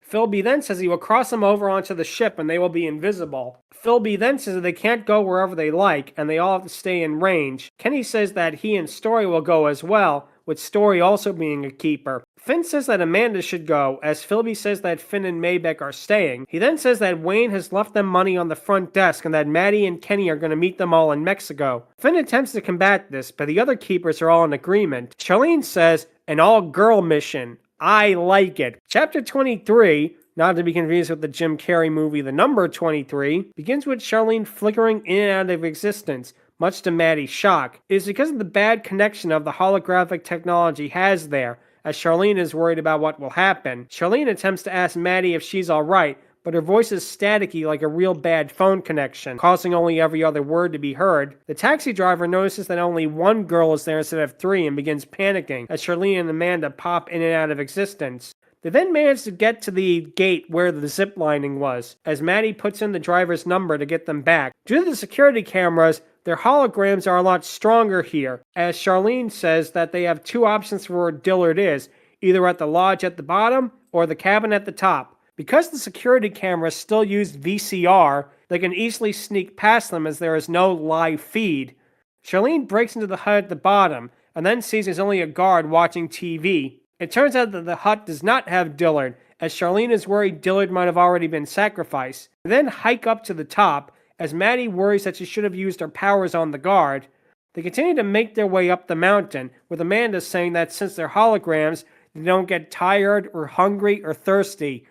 Philby then says he will cross them over onto the ship and they will be invisible. Philby then says that they can't go wherever they like and they all have to stay in range. Kenny says that he and Story will go as well, with Story also being a keeper. Finn says that Amanda should go, as Philby says that Finn and Maybeck are staying. He then says that Wayne has left them money on the front desk and that Maddie and Kenny are going to meet them all in Mexico. Finn attempts to combat this, but the other keepers are all in agreement. Charlene says, an all-girl mission. I like it. Chapter 23, not to be confused with the Jim Carrey movie The Number 23, begins with Charlene flickering in and out of existence, much to Maddie's shock. It is because of the bad connection of the holographic technology has there, as Charlene is worried about what will happen. Charlene attempts to ask Maddie if she's alright, but her voice is staticky like a real bad phone connection, causing only every other word to be heard. The taxi driver notices that only one girl is there instead of three and begins panicking as Charlene and Amanda pop in and out of existence. They then manage to get to the gate where the zip lining was, as Maddie puts in the driver's number to get them back. Due to the security cameras, their holograms are a lot stronger here, as Charlene says that they have two options for where Dillard is, either at the lodge at the bottom or the cabin at the top. Because the security cameras still use VCR, they can easily sneak past them as there is no live feed. Charlene breaks into the hut at the bottom, and then sees there's only a guard watching TV. It turns out that the hut does not have Dillard, as Charlene is worried Dillard might have already been sacrificed. They then hike up to the top, as Maddie worries that she should have used her powers on the guard. They continue to make their way up the mountain, with Amanda saying that since they're holograms, they don't get tired or hungry or thirsty.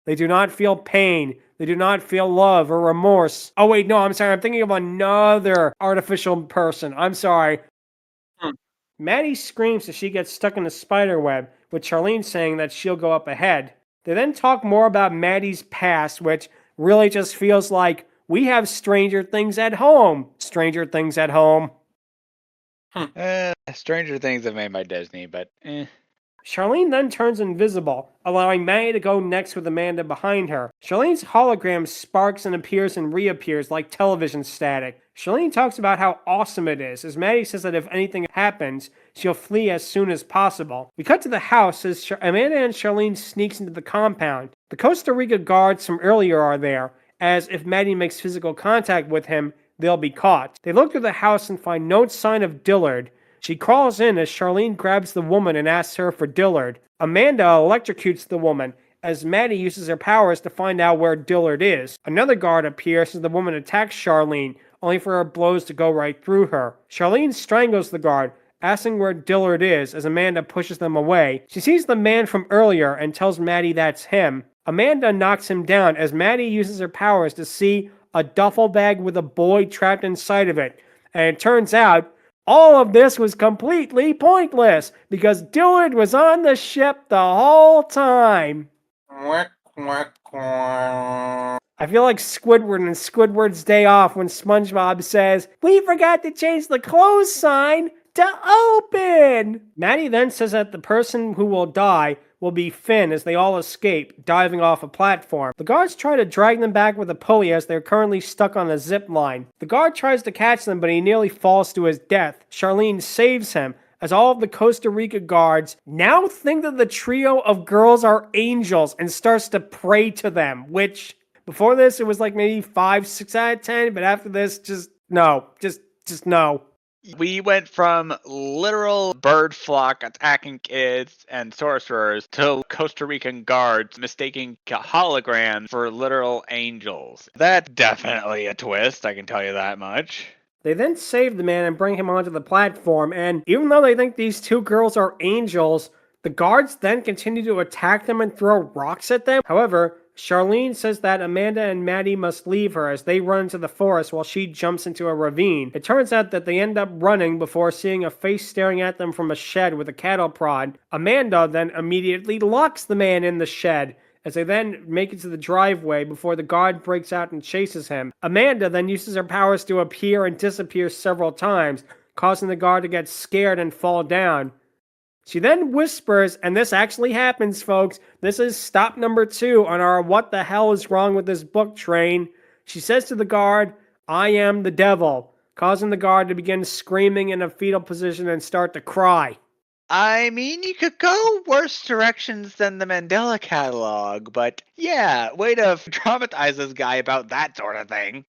They do not feel pain. They do not feel love or remorse. Oh wait, no, I'm sorry. I'm thinking of another artificial person. I'm sorry. Maddie screams as she gets stuck in a spider web, with Charlene saying that she'll go up ahead. They then talk more about Maddie's past, which really just feels like we have Stranger Things at home. Stranger Things at home. Stranger Things have made by Disney, but Charlene then turns invisible, allowing Maddie to go next with Amanda behind her. Charlene's hologram sparks and appears and reappears like television static. Charlene talks about how awesome it is, as Maddie says that if anything happens, she'll flee as soon as possible. We cut to the house as Amanda and Charlene sneaks into the compound. The Costa Rica guards from earlier are there, as if Maddie makes physical contact with him, they'll be caught. They look through the house and find no sign of Dillard. She crawls in as Charlene grabs the woman and asks her for Dillard. Amanda electrocutes the woman, as Maddie uses her powers to find out where Dillard is. Another guard appears as the woman attacks Charlene, only for her blows to go right through her. Charlene strangles the guard, asking where Dillard is as Amanda pushes them away. She sees the man from earlier and tells Maddie that's him. Amanda knocks him down as Maddie uses her powers to see a duffel bag with a boy trapped inside of it. And it turns out all of this was completely pointless because Dillard was on the ship the whole time. I feel like Squidward in Squidward's Day Off when SpongeBob says, "We forgot to change the close sign to open." Maddie then says that the person who will die will be Finn as they all escape, diving off a platform. The guards try to drag them back with a pulley as they're currently stuck on a zip line. The guard tries to catch them, but he nearly falls to his death. Charlene saves him, as all of the Costa Rica guards now think that the trio of girls are angels and starts to pray to them, which, before this, it was like maybe 5, 6 out of 10, but after this, just no. Just no. We went from literal bird flock attacking kids and sorcerers to Costa Rican guards mistaking holograms for literal angels. That's definitely a twist, I can tell you that much. They then save the man and bring him onto the platform, and even though they think these two girls are angels, the guards then continue to attack them and throw rocks at them. However, Charlene says that Amanda and Maddie must leave her as they run into the forest while she jumps into a ravine. It turns out that they end up running before seeing a face staring at them from a shed with a cattle prod. Amanda then immediately locks the man in the shed, as they then make it to the driveway before the guard breaks out and chases him. Amanda then uses her powers to appear and disappear several times, causing the guard to get scared and fall down. She then whispers, and this actually happens, folks. This is stop number 2 on our what the hell is wrong with this book train. She says to the guard, "I am the devil," causing the guard to begin screaming in a fetal position and start to cry. I mean, you could go worse directions than the Mandela catalog, but yeah, way to traumatize this guy about that sort of thing.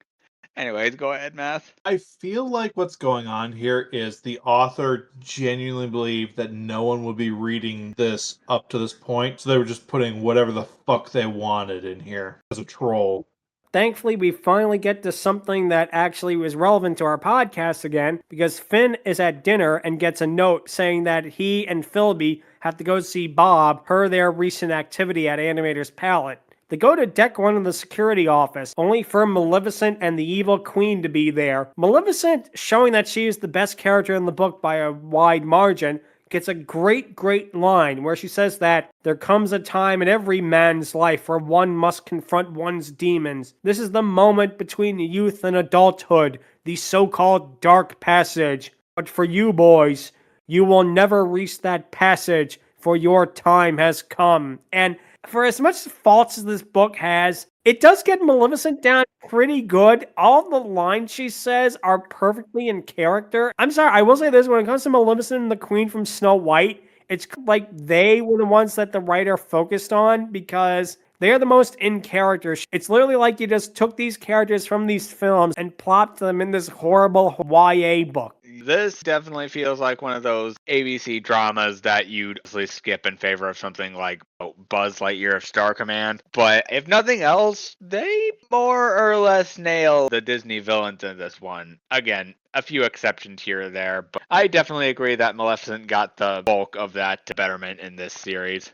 Anyways, go ahead, Math. I feel like what's going on here is the author genuinely believed that no one would be reading this up to this point, so they were just putting whatever the fuck they wanted in here as a troll. Thankfully, we finally get to something that actually was relevant to our podcast again, because Finn is at dinner and gets a note saying that he and Philby have to go see Bob per their recent activity at Animator's Palette. They go to deck 1 of the security office, only for Maleficent and the evil queen to be there. Maleficent, showing that she is the best character in the book by a wide margin, gets a great line where she says that there comes a time in every man's life where one must confront one's demons. This is the moment between youth and adulthood, the so-called dark passage. But for you boys, you will never reach that passage, for your time has come. And for as much faults as this book has, it does get Maleficent down pretty good. All the lines she says are perfectly in character. I'm sorry, I will say this, when it comes to Maleficent and the Queen from Snow White, it's like they were the ones that the writer focused on because they are the most in character. It's literally like you just took these characters from these films and plopped them in this horrible YA book. This definitely feels like one of those ABC dramas that you'd easily skip in favor of something like Buzz Lightyear of Star Command. But if nothing else, they more or less nail the Disney villains in this one. Again, a few exceptions here or there, but I definitely agree that Maleficent got the bulk of that betterment in this series.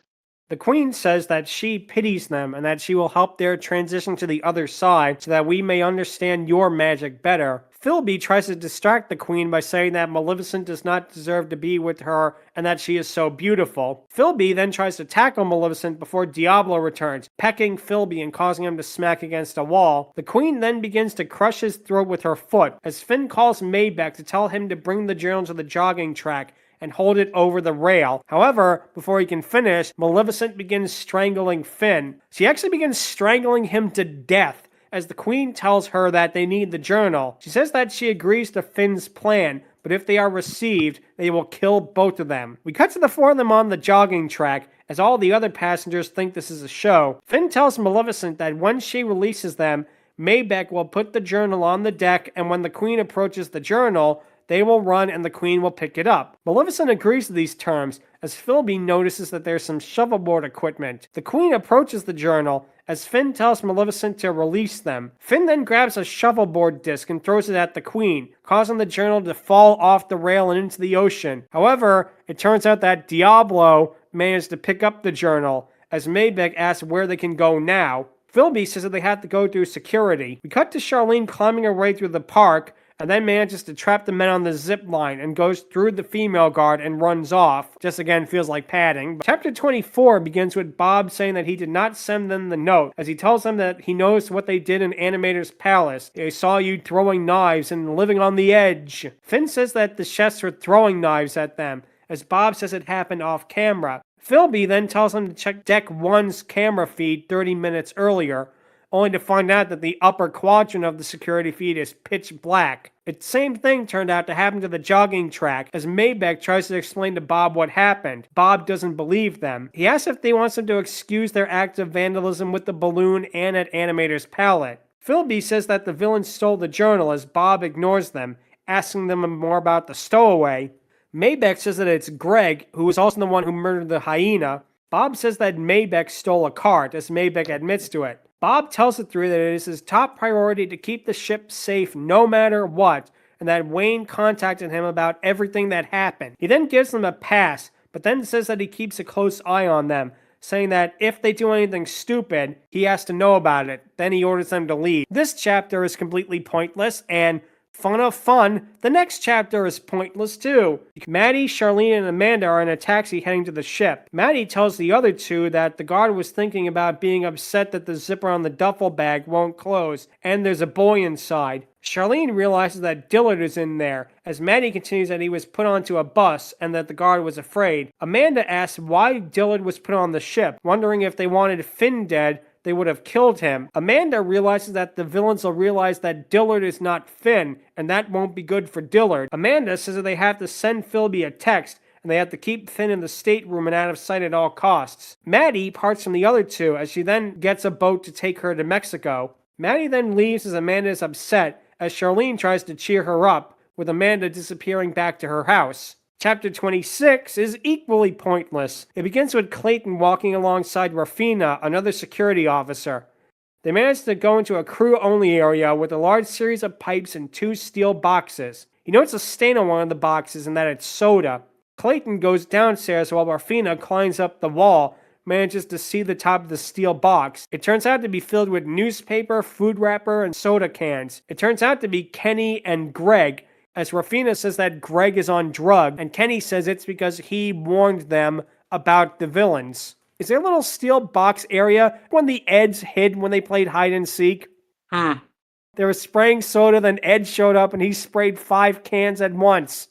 The Queen says that she pities them and that she will help their transition to the other side so that we may understand your magic better. Philby tries to distract the Queen by saying that Maleficent does not deserve to be with her and that she is so beautiful. Philby then tries to tackle Maleficent before Diablo returns, pecking Philby and causing him to smack against a wall. The Queen then begins to crush his throat with her foot as Finn calls Maybeck to tell him to bring the journal to the jogging track and hold it over the rail. However, before he can finish, Maleficent begins strangling Finn. She actually begins strangling him to death as the Queen tells her that they need the journal. She says that she agrees to Finn's plan, but if they are received, they will kill both of them. We cut to the 4 of them on the jogging track, as all the other passengers think this is a show. Finn tells Maleficent that when she releases them, Maybeck will put the journal on the deck, and when the Queen approaches the journal, they will run and the Queen will pick it up. Maleficent agrees to these terms, as Philby notices that there's some shovelboard equipment. The Queen approaches the journal, as Finn tells Maleficent to release them. Finn then grabs a shovelboard disc and throws it at the Queen, causing the journal to fall off the rail and into the ocean. However, it turns out that Diablo managed to pick up the journal, as Maybeck asks where they can go now. Philby says that they have to go through security. We cut to Charlene climbing her way through the park, and then manages to trap the men on the zip line and goes through the female guard and runs off. Just again feels like padding. Chapter 24 begins with Bob saying that he did not send them the note, as he tells them that he knows what they did in Animator's Palace. They saw you throwing knives and living on the edge. Finn says that the chefs were throwing knives at them, as Bob says it happened off camera. Philby then tells him to check Deck 1's camera feed 30 minutes earlier, only to find out that the upper quadrant of the security feed is pitch black. The same thing turned out to happen to the jogging track, as Maybeck tries to explain to Bob what happened. Bob doesn't believe them. He asks if they want them to excuse their act of vandalism with the balloon and at Animator's palette. Philby says that the villains stole the journal, as Bob ignores them, asking them more about the stowaway. Maybeck says that it's Greg, who was also the one who murdered the hyena. Bob says that Maybeck stole a cart, as Maybeck admits to it. Bob tells the three that it is his top priority to keep the ship safe no matter what, and that Wayne contacted him about everything that happened. He then gives them a pass, but then says that he keeps a close eye on them, saying that if they do anything stupid, he has to know about it. Then he orders them to leave. This chapter is completely pointless, and fun of fun, the next chapter is pointless too. Maddie, Charlene, and Amanda are in a taxi heading to the ship. Maddie tells the other two that the guard was thinking about being upset that the zipper on the duffel bag won't close, and there's a boy inside. Charlene realizes that Dillard is in there, as Maddie continues that he was put onto a bus and that the guard was afraid. Amanda asks why Dillard was put on the ship, wondering if they wanted Finn dead, they would have killed him. Amanda realizes that the villains will realize that Dillard is not Finn, and that won't be good for Dillard. Amanda says that they have to send Philby a text, and they have to keep Finn in the stateroom and out of sight at all costs. Maddie parts from the other two, as she then gets a boat to take her to Mexico. Maddie then leaves as Amanda is upset, as Charlene tries to cheer her up, with Amanda disappearing back to her house. Chapter 26 is equally pointless. It begins with Clayton walking alongside Rafina, another security officer. They manage to go into a crew-only area with a large series of pipes and 2 steel boxes. He notes a stain on one of the boxes and that it's soda. Clayton goes downstairs while Rafina climbs up the wall, manages to see the top of the steel box. It turns out to be filled with newspaper, food wrapper, and soda cans. It turns out to be Kenny and Greg, as Rafina says that Greg is on drugs, and Kenny says it's because he warned them about the villains. Is there a little steel box area when the Eds hid when they played hide and seek? They were spraying soda, then Ed showed up and he sprayed 5 cans at once.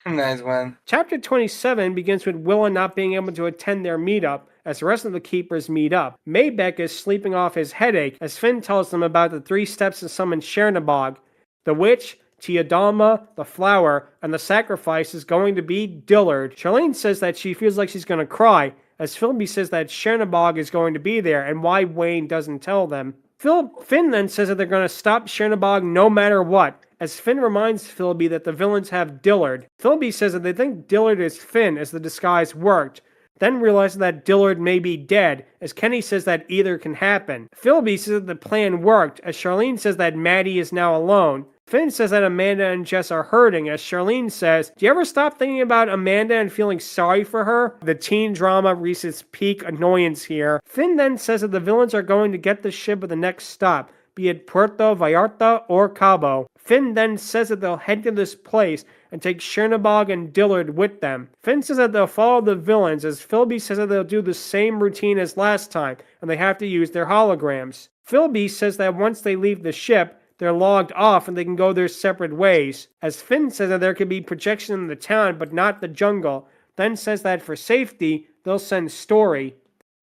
Nice one. Chapter 27 begins with Willa not being able to attend their meetup, as the rest of the keepers meet up. Maybeck is sleeping off his headache, as Finn tells them about the 3 steps to summon Chernabog. The witch, Tiadalma, the flower, and the sacrifice is going to be Dillard. Charlene says that she feels like she's going to cry, as Philby says that Chernabog is going to be there, and why Wayne doesn't tell them. Finn then says that they're going to stop Chernabog no matter what, as Finn reminds Philby that the villains have Dillard. Philby says that they think Dillard is Finn, as the disguise worked, then realizes that Dillard may be dead, as Kenny says that either can happen. Philby says that the plan worked, as Charlene says that Maddie is now alone. Finn says that Amanda and Jess are hurting, as Charlene says, do you ever stop thinking about Amanda and feeling sorry for her? The teen drama reaches its peak annoyance here. Finn then says that the villains are going to get the ship at the next stop, be it Puerto Vallarta or Cabo. Finn then says that they'll head to this place and take Chernabog and Dillard with them. Finn says that they'll follow the villains, as Philby says that they'll do the same routine as last time, and they have to use their holograms. Philby says that once they leave the ship, they're logged off and they can go their separate ways. As Finn says that there could be projection in the town, but not the jungle, then says that for safety, they'll send Story.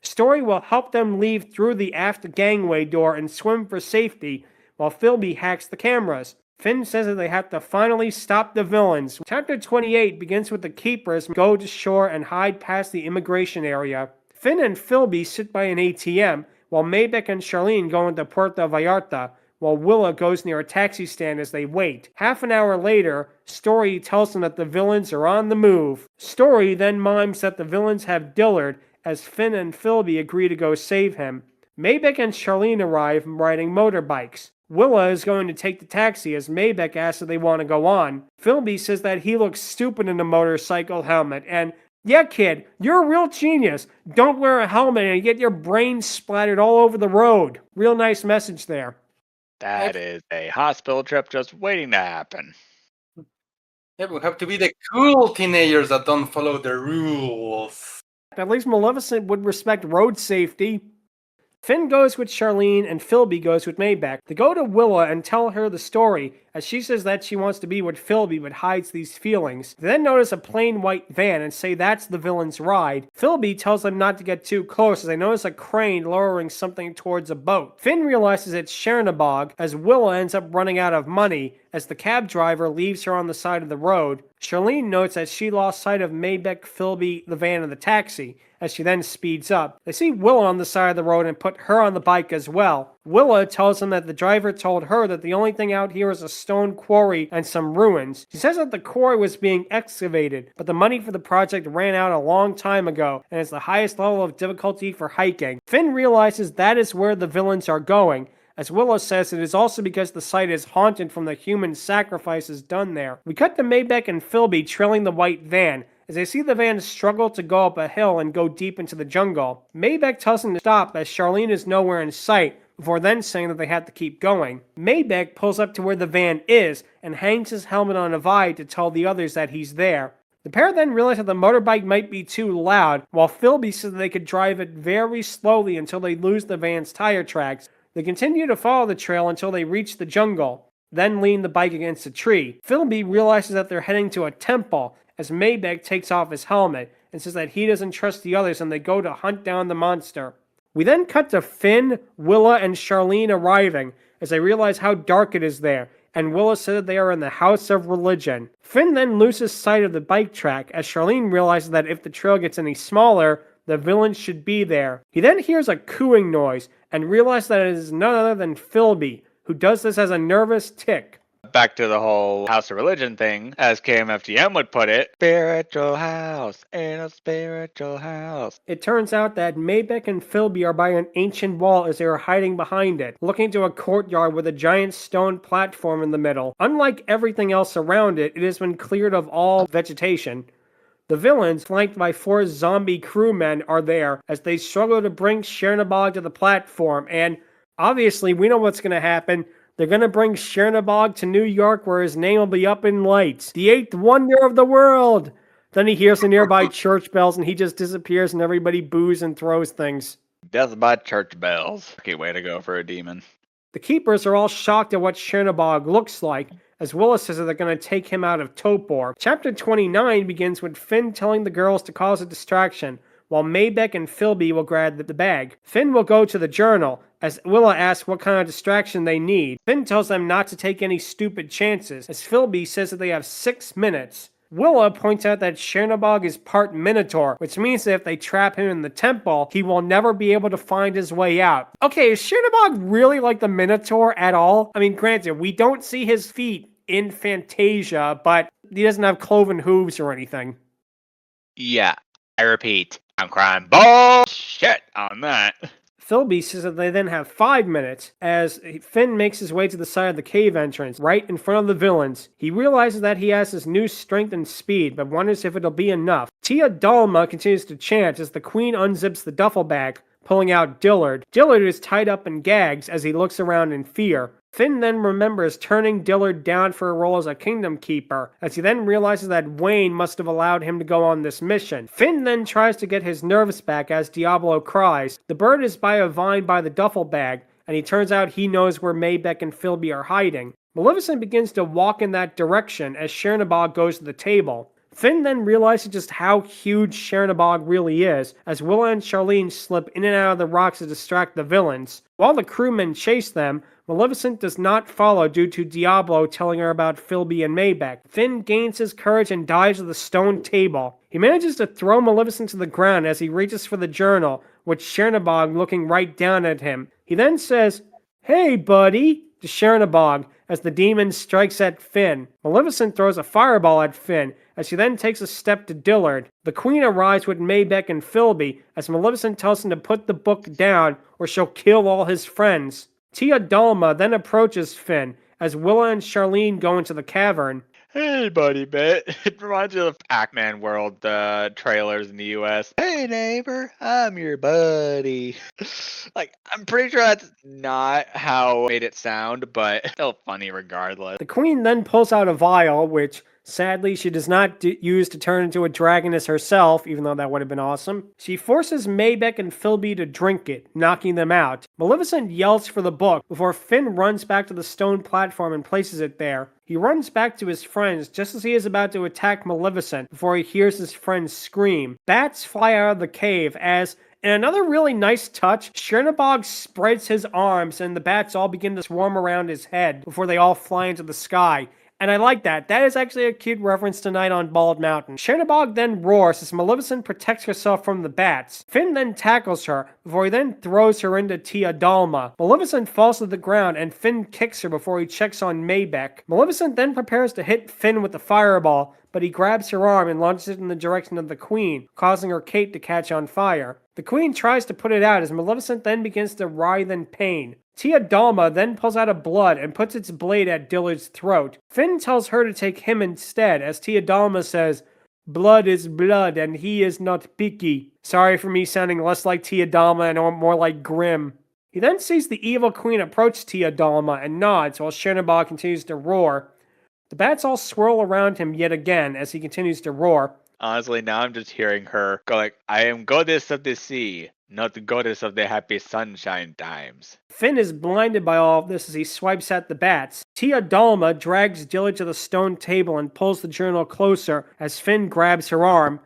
Story will help them leave through the aft gangway door and swim for safety, while Philby hacks the cameras. Finn says that they have to finally stop the villains. Chapter 28 begins with the keepers go to shore and hide past the immigration area. Finn and Philby sit by an ATM, while Maybeck and Charlene go into Puerto Vallarta, while Willa goes near a taxi stand as they wait. Half an hour later, Story tells them that the villains are on the move. Story then mimes that the villains have Dillard, as Finn and Philby agree to go save him. Maybeck and Charlene arrive riding motorbikes. Willa is going to take the taxi as Maybeck asks if they want to go on. Philby says that he looks stupid in a motorcycle helmet, and yeah, kid, you're a real genius. Don't wear a helmet and get your brain splattered all over the road. Real nice message there. That is a hospital trip just waiting to happen. Yeah, we have to be the cool teenagers that don't follow the rules. At least Maleficent would respect road safety. Finn goes with Charlene and Philby goes with Maybeck. They go to Willa and tell her the story, as she says that she wants to be with Philby but hides these feelings. They then notice a plain white van and say that's the villain's ride. Philby tells them not to get too close as they notice a crane lowering something towards a boat. Finn realizes it's Chernabog as Willa ends up running out of money as the cab driver leaves her on the side of the road. Charlene notes that she lost sight of Maybeck, Philby, the van, and the taxi, as she then speeds up. They see Willa on the side of the road and put her on the bike as well. Willa tells them that the driver told her that the only thing out here is a stone quarry and some ruins. She says that the quarry was being excavated, but the money for the project ran out a long time ago, and it's the highest level of difficulty for hiking. Finn realizes that is where the villains are going, as Willa says it is also because the site is haunted from the human sacrifices done there. We cut to Maybeck and Philby trailing the white van, as they see the van struggle to go up a hill and go deep into the jungle. Maybeck tells them to stop as Charlene is nowhere in sight, before then saying that they have to keep going. Maybeck pulls up to where the van is and hangs his helmet on a vine to tell the others that he's there. The pair then realize that the motorbike might be too loud, while Philby says that they could drive it very slowly until they lose the van's tire tracks. They continue to follow the trail until they reach the jungle, then lean the bike against a tree. Philby realizes that they're heading to a temple, as Maybeck takes off his helmet and says that he doesn't trust the others and they go to hunt down the monster. We then cut to Finn, Willa, and Charlene arriving as they realize how dark it is there, and Willa said that they are in the House of Religion. Finn then loses sight of the bike track as Charlene realizes that if the trail gets any smaller, the villain should be there. He then hears a cooing noise and realizes that it is none other than Philby, who does this as a nervous tick. Back to the whole House of Religion thing, as KMFDM would put it, spiritual house in a spiritual house. It turns out that Maybeck and Philby are by an ancient wall as they are hiding behind it, looking to a courtyard with a giant stone platform in the middle. Unlike everything else around it, it has been cleared of all vegetation. The villains, flanked by 4 zombie crewmen, are there as they struggle to bring Chernabog to the platform, and obviously we know what's going to happen. They're going to bring Chernabog to New York where his name will be up in lights. The 8th wonder of the world! Then he hears the nearby church bells and he just disappears and everybody boos and throws things. Death by church bells. Okay, way to go for a demon. The keepers are all shocked at what Chernabog looks like, as Willa says that they're going to take him out of Topor. Chapter 29 begins with Finn telling the girls to cause a distraction, while Maybeck and Philby will grab the bag. Finn will go to the journal, as Willa asks what kind of distraction they need. Finn tells them not to take any stupid chances, as Philby says that they have 6 minutes. Willa points out that Chernabog is part Minotaur, which means that if they trap him in the temple, he will never be able to find his way out. Okay, is Chernabog really like the Minotaur at all? I mean, granted, we don't see his feet in Fantasia, but he doesn't have cloven hooves or anything. Yeah, I repeat, I'm crying bullshit on that. Philby says that they then have 5 minutes as Finn makes his way to the side of the cave entrance, right in front of the villains. He realizes that he has his new strength and speed, but wonders if it'll be enough. Tia Dalma continues to chant as the queen unzips the duffel bag, pulling out Dillard. Dillard is tied up in gags as he looks around in fear. Finn then remembers turning Dillard down for a role as a kingdom keeper, as he then realizes that Wayne must have allowed him to go on this mission. Finn then tries to get his nerves back as Diablo cries. The bird is by a vine by the duffel bag, and he turns out he knows where Maybeck and Philby are hiding. Maleficent begins to walk in that direction as Chernabog goes to the table. Finn then realizes just how huge Chernabog really is, as Willa and Charlene slip in and out of the rocks to distract the villains. While the crewmen chase them, Maleficent does not follow due to Diablo telling her about Philby and Maybeck. Finn gains his courage and dives to the stone table. He manages to throw Maleficent to the ground as he reaches for the journal, with Chernabog looking right down at him. He then says, "Hey, buddy," to Chernabog as the demon strikes at Finn. Maleficent throws a fireball at Finn as she then takes a step to Dillard. The queen arrives with Maybeck and Philby as Maleficent tells him to put the book down or she'll kill all his friends. Tia Dalma then approaches Finn as Willa and Charlene go into the cavern. Hey, buddy, bit. It reminds me of the Pac-Man World trailers in the U.S. Hey, neighbor, I'm your buddy. Like, I'm pretty sure that's not how it made it sound, but still funny regardless. The queen then pulls out a vial, which sadly she does not use to turn into a dragoness herself, even though that would have been awesome. She forces Maybeck and Philby to drink it, knocking them out. Maleficent yells for the book before Finn runs back to the stone platform and places it there. He runs back to his friends just as he is about to attack Maleficent before he hears his friends scream. Bats fly out of the cave as, in another really nice touch, Chernabog spreads his arms and the bats all begin to swarm around his head before they all fly into the sky. And I like that. That is actually a cute reference to Night on Bald Mountain. Chernabog then roars as Maleficent protects herself from the bats. Finn then tackles her before he then throws her into Tia Dalma. Maleficent falls to the ground and Finn kicks her before he checks on Maybeck. Maleficent then prepares to hit Finn with the fireball, but he grabs her arm and launches it in the direction of the queen, causing her cape to catch on fire. The queen tries to put it out as Maleficent then begins to writhe in pain. Tia Dalma then pulls out a blood and puts its blade at Dillard's throat. Finn tells her to take him instead, as Tia Dalma says, "Blood is blood, and he is not picky." Sorry for me sounding less like Tia Dalma and more like Grimm. He then sees the evil queen approach Tia Dalma and nods while Chernabog continues to roar. The bats all swirl around him yet again as he continues to roar. Honestly, now I'm just hearing her go like, I am goddess of the sea, not the goddess of the happy sunshine times. Finn is blinded by all of this as he swipes at the bats. Tia Dalma drags Dillard to the stone table and pulls the journal closer as Finn grabs her arm.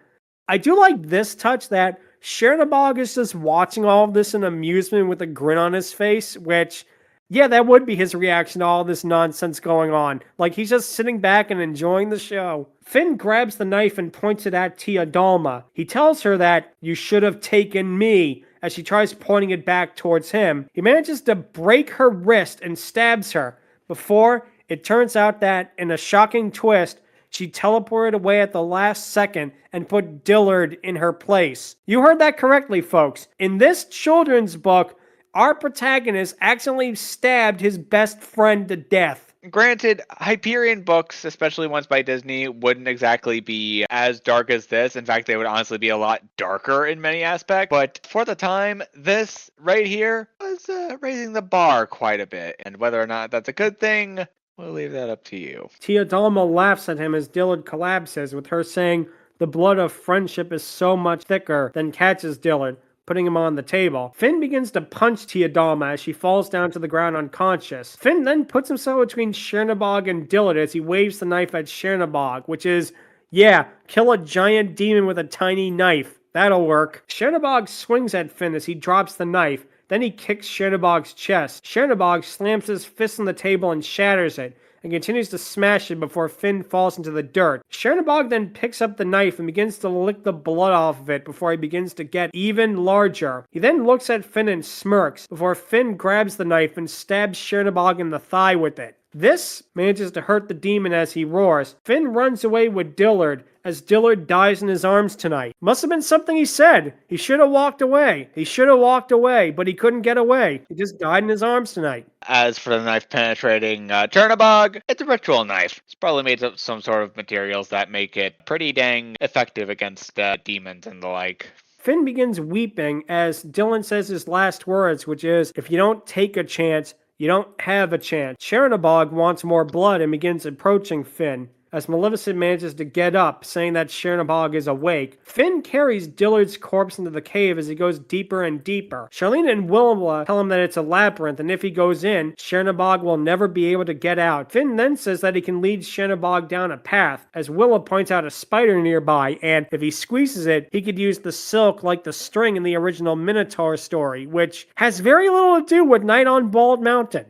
I do like this touch that Chernabog is just watching all of this in amusement with a grin on his face, which, yeah, that would be his reaction to all this nonsense going on. Like, he's just sitting back and enjoying the show. Finn grabs the knife and points it at Tia Dalma. He tells her that, "You should have taken me," as she tries pointing it back towards him. He manages to break her wrist and stabs her, before it turns out that, in a shocking twist, she teleported away at the last second and put Dillard in her place. You heard that correctly, folks. In this children's book, our protagonist accidentally stabbed his best friend to death. Granted, Hyperion books, especially ones by Disney, wouldn't exactly be as dark as this. In fact, they would honestly be a lot darker in many aspects. But for the time, this right here was raising the bar quite a bit. And whether or not that's a good thing, we'll leave that up to you. Tia Dalma laughs at him as Dillard collapses, with her saying, "The blood of friendship is so much thicker," then catches Dillard, putting him on the table. Finn begins to punch Tia Dalma as she falls down to the ground unconscious. Finn then puts himself between Chernabog and Dillard as he waves the knife at Chernabog, which is, yeah, kill a giant demon with a tiny knife. That'll work. Chernabog swings at Finn as he drops the knife. Then he kicks Chernabog's chest. Chernabog slams his fist on the table and shatters it, and continues to smash it before Finn falls into the dirt. Chernabog then picks up the knife and begins to lick the blood off of it before he begins to get even larger. He then looks at Finn and smirks before Finn grabs the knife and stabs Chernabog in the thigh with it. This manages to hurt the demon as he roars. Finn runs away with Dillard as Dillard dies in his arms tonight. Must have been something he said. He should have walked away. He should have walked away, but he couldn't get away. He just died in his arms tonight. As for the knife penetrating Chernabog, it's a ritual knife. It's probably made of some sort of materials that make it pretty dang effective against demons and the like. Finn begins weeping as Dylan says his last words, which is, "If you don't take a chance, you don't have a chance." Chernabog wants more blood and begins approaching Finn, as Maleficent manages to get up, saying that Chernabog is awake. Finn carries Dillard's corpse into the cave as he goes deeper and deeper. Charlene and Willa tell him that it's a labyrinth, and if he goes in, Chernabog will never be able to get out. Finn then says that he can lead Chernabog down a path, as Willa points out a spider nearby, and if he squeezes it, he could use the silk like the string in the original Minotaur story, which has very little to do with Night on Bald Mountain.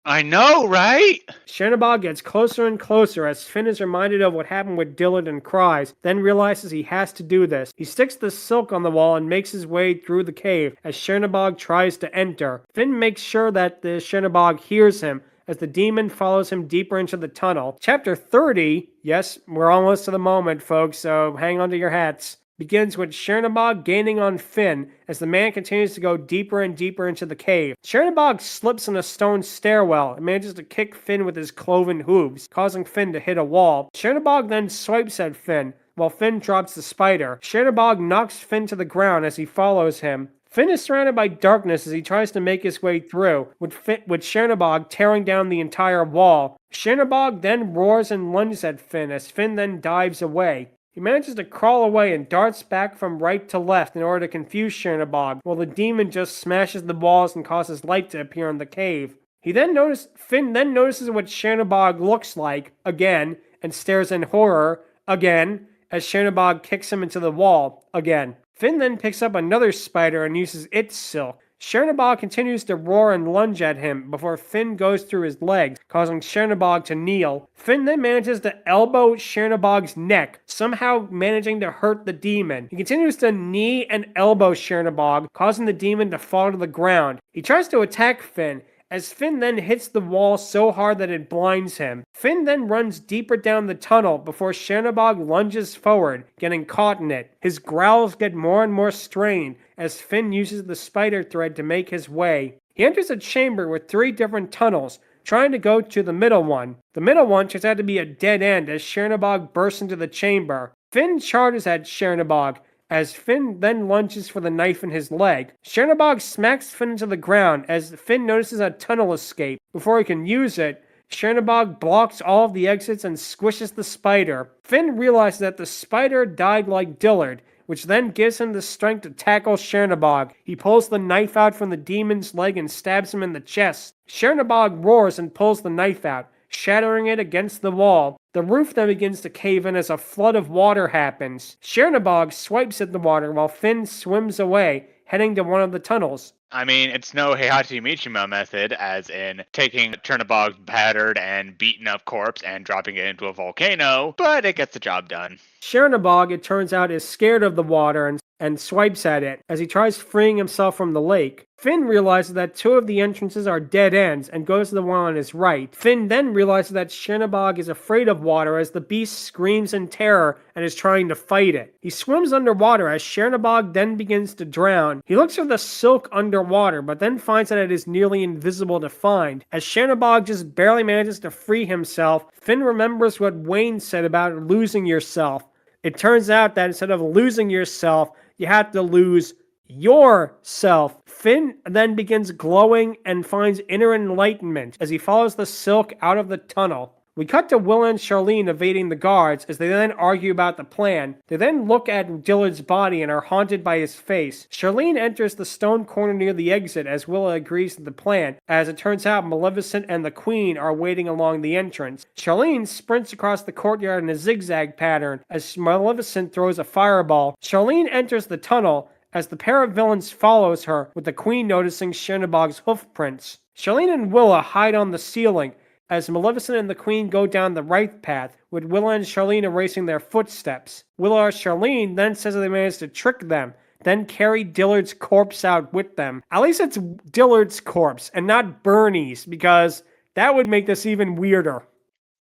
I know, right? Chernabog gets closer and closer as Finn is reminded of what happened with Dillard and cries, then realizes he has to do this. He sticks the silk on the wall and makes his way through the cave as Chernabog tries to enter. Finn makes sure that the Chernabog hears him as the demon follows him deeper into the tunnel. Chapter 30, yes, we're almost to the moment, folks, so hang on to your hats. begins with Chernabog gaining on Finn as the man continues to go deeper and deeper into the cave. Chernabog slips in a stone stairwell and manages to kick Finn with his cloven hooves, causing Finn to hit a wall. Chernabog then swipes at Finn, while Finn drops the spider. Chernabog knocks Finn to the ground as he follows him. Finn is surrounded by darkness as he tries to make his way through, with Chernabog tearing down the entire wall. Chernabog then roars and lunges at Finn as Finn then dives away. He manages to crawl away and darts back from right to left in order to confuse Chernabog, while the demon just smashes the walls and causes light to appear in the cave. Finn then notices what Chernabog looks like, again, and stares in horror, again, as Chernabog kicks him into the wall, again. Finn then picks up another spider and uses its silk. Chernabog continues to roar and lunge at him before Finn goes through his legs, causing Chernabog to kneel. Finn then manages to elbow Chernabog's neck, somehow managing to hurt the demon. He continues to knee and elbow Chernabog, causing the demon to fall to the ground. He tries to attack Finn, as Finn then hits the wall so hard that it blinds him. Finn then runs deeper down the tunnel before Chernabog lunges forward, getting caught in it. His growls get more and more strained as Finn uses the spider thread to make his way. He enters a chamber with 3 different tunnels, trying to go to the middle one. The middle one turns out to be a dead end as Chernabog bursts into the chamber. Finn charges at Chernabog, as Finn then lunges for the knife in his leg. Chernabog smacks Finn into the ground as Finn notices a tunnel escape. Before he can use it, Chernabog blocks all of the exits and squishes the spider. Finn realizes that the spider died like Dillard, which then gives him the strength to tackle Chernabog. He pulls the knife out from the demon's leg and stabs him in the chest. Chernabog roars and pulls the knife out, shattering it against the wall. The roof then begins to cave in as a flood of water happens. Chernabog swipes at the water while Finn swims away, heading to one of the tunnels. I mean, it's no Heihachi Mishima method, as in taking Chernabog's battered and beaten up corpse and dropping it into a volcano, but it gets the job done. Chernabog, it turns out, is scared of the water and swipes at it as he tries freeing himself from the lake. Finn realizes that 2 of the entrances are dead ends and goes to the one on his right. Finn then realizes that Chernabog is afraid of water as the beast screams in terror and is trying to fight it. He swims underwater as Chernabog then begins to drown. He looks for the silk underwater, but then finds that it is nearly invisible to find. As Chernabog just barely manages to free himself, Finn remembers what Wayne said about losing yourself. It turns out that instead of losing yourself, you have to lose yourself. Finn then begins glowing and finds inner enlightenment as he follows the silk out of the tunnel. We cut to Willa and Charlene evading the guards as they then argue about the plan. They then look at Dillard's body and are haunted by his face. Charlene enters the stone corner near the exit as Willa agrees to the plan. As it turns out, Maleficent and the Queen are waiting along the entrance. Charlene sprints across the courtyard in a zigzag pattern as Maleficent throws a fireball. Charlene enters the tunnel as the pair of villains follows her, with the Queen noticing Chernabog's hoof prints. Charlene and Willa hide on the ceiling as Maleficent and the Queen go down the right path, with Willa and Charlene erasing their footsteps. Willa or Charlene then says that they managed to trick them, then carry Dillard's corpse out with them. At least it's Dillard's corpse and not Bernie's, because that would make this even weirder.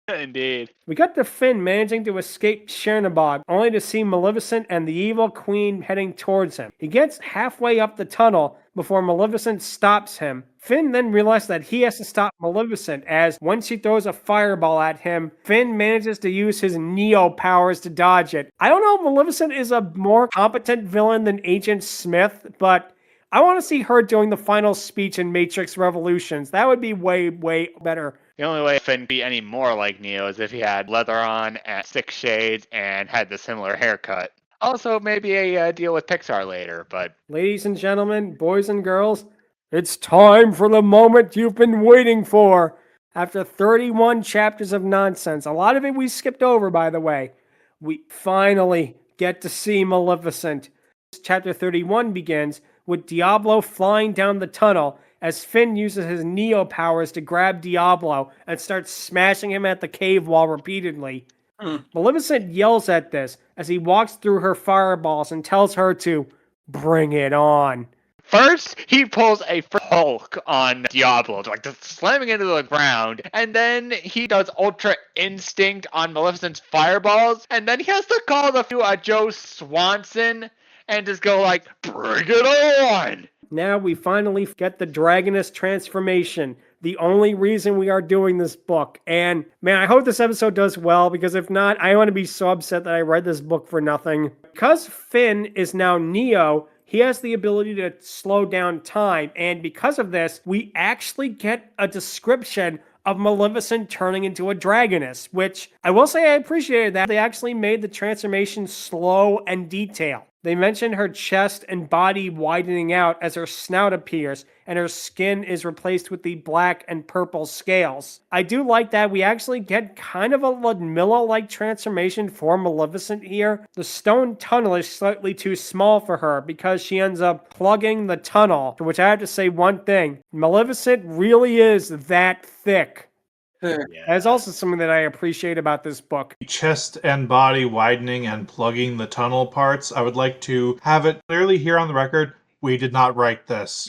Indeed. We got to Finn managing to escape Chernabog, only to see Maleficent and the evil Queen heading towards him. He gets halfway up the tunnel before Maleficent stops him. Finn then realizes that he has to stop Maleficent, as when she throws a fireball at him, Finn manages to use his Neo powers to dodge it. I don't know if Maleficent is a more competent villain than Agent Smith, but I want to see her doing the final speech in Matrix Revolutions. That would be way, way better. The only way Finn could be any more like Neo is if he had leather on and 6 shades and had the similar haircut. Also, maybe a deal with Pixar later, but... Ladies and gentlemen, boys and girls, it's time for the moment you've been waiting for. After 31 chapters of nonsense, a lot of it we skipped over, by the way, we finally get to see Maleficent. Chapter 31 begins with Diablo flying down the tunnel as Finn uses his Neo powers to grab Diablo and starts smashing him at the cave wall repeatedly. Maleficent yells at this as he walks through her fireballs and tells her to bring it on. First, he pulls a Hulk on Diablo, like just slamming into the ground, and then he does Ultra Instinct on Maleficent's fireballs, and then he has to call the few Joe Swanson and just go like, bring it on! Now we finally get the Dragoness transformation. The only reason we are doing this book. And man, I hope this episode does well, because if not, I want to be so upset that I read this book for nothing. Because Finn is now Neo, he has the ability to slow down time. And because of this, we actually get a description of Maleficent turning into a dragoness, which I will say I appreciated that. They actually made the transformation slow and detailed. They mentioned her chest and body widening out as her snout appears, and her skin is replaced with the black and purple scales. I do like that we actually get kind of a Ludmilla-like transformation for Maleficent here. The stone tunnel is slightly too small for her because she ends up plugging the tunnel, to which I have to say one thing. Maleficent really is that thick. That's also something that I appreciate about this book. Chest and body widening and plugging the tunnel parts. I would like to have it clearly here on the record. We did not write this.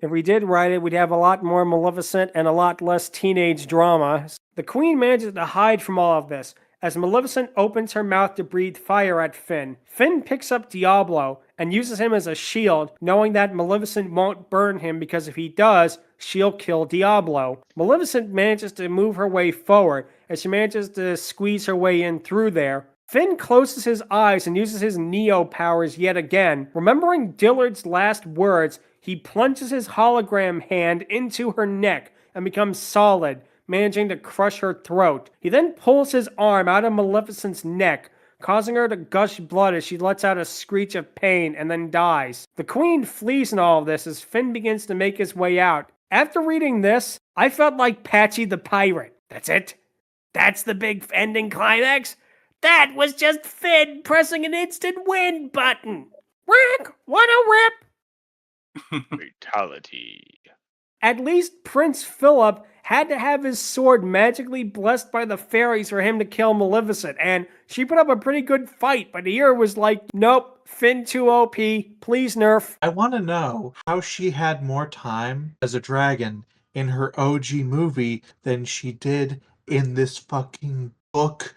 If we did write it, we'd have a lot more Maleficent and a lot less teenage drama. The Queen manages to hide from all of this, as Maleficent opens her mouth to breathe fire at Finn. Finn picks up Diablo and uses him as a shield, knowing that Maleficent won't burn him because if he does, she'll kill Diablo. Maleficent manages to move her way forward as she manages to squeeze her way in through there. Finn closes his eyes and uses his Neo powers yet again. Remembering Dillard's last words, he plunges his hologram hand into her neck and becomes solid, managing to crush her throat. He then pulls his arm out of Maleficent's neck, causing her to gush blood as she lets out a screech of pain and then dies. The Queen flees in all of this as Finn begins to make his way out. After reading this, I felt like Patchy the Pirate. That's it? That's the big ending climax? That was just Finn pressing an instant win button. Rick, what a rip! Fatality. At least Prince Philip had to have his sword magically blessed by the fairies for him to kill Maleficent, and she put up a pretty good fight, but here was like, nope, Finn too OP, please nerf. I want to know how she had more time as a dragon in her OG movie than she did in this fucking book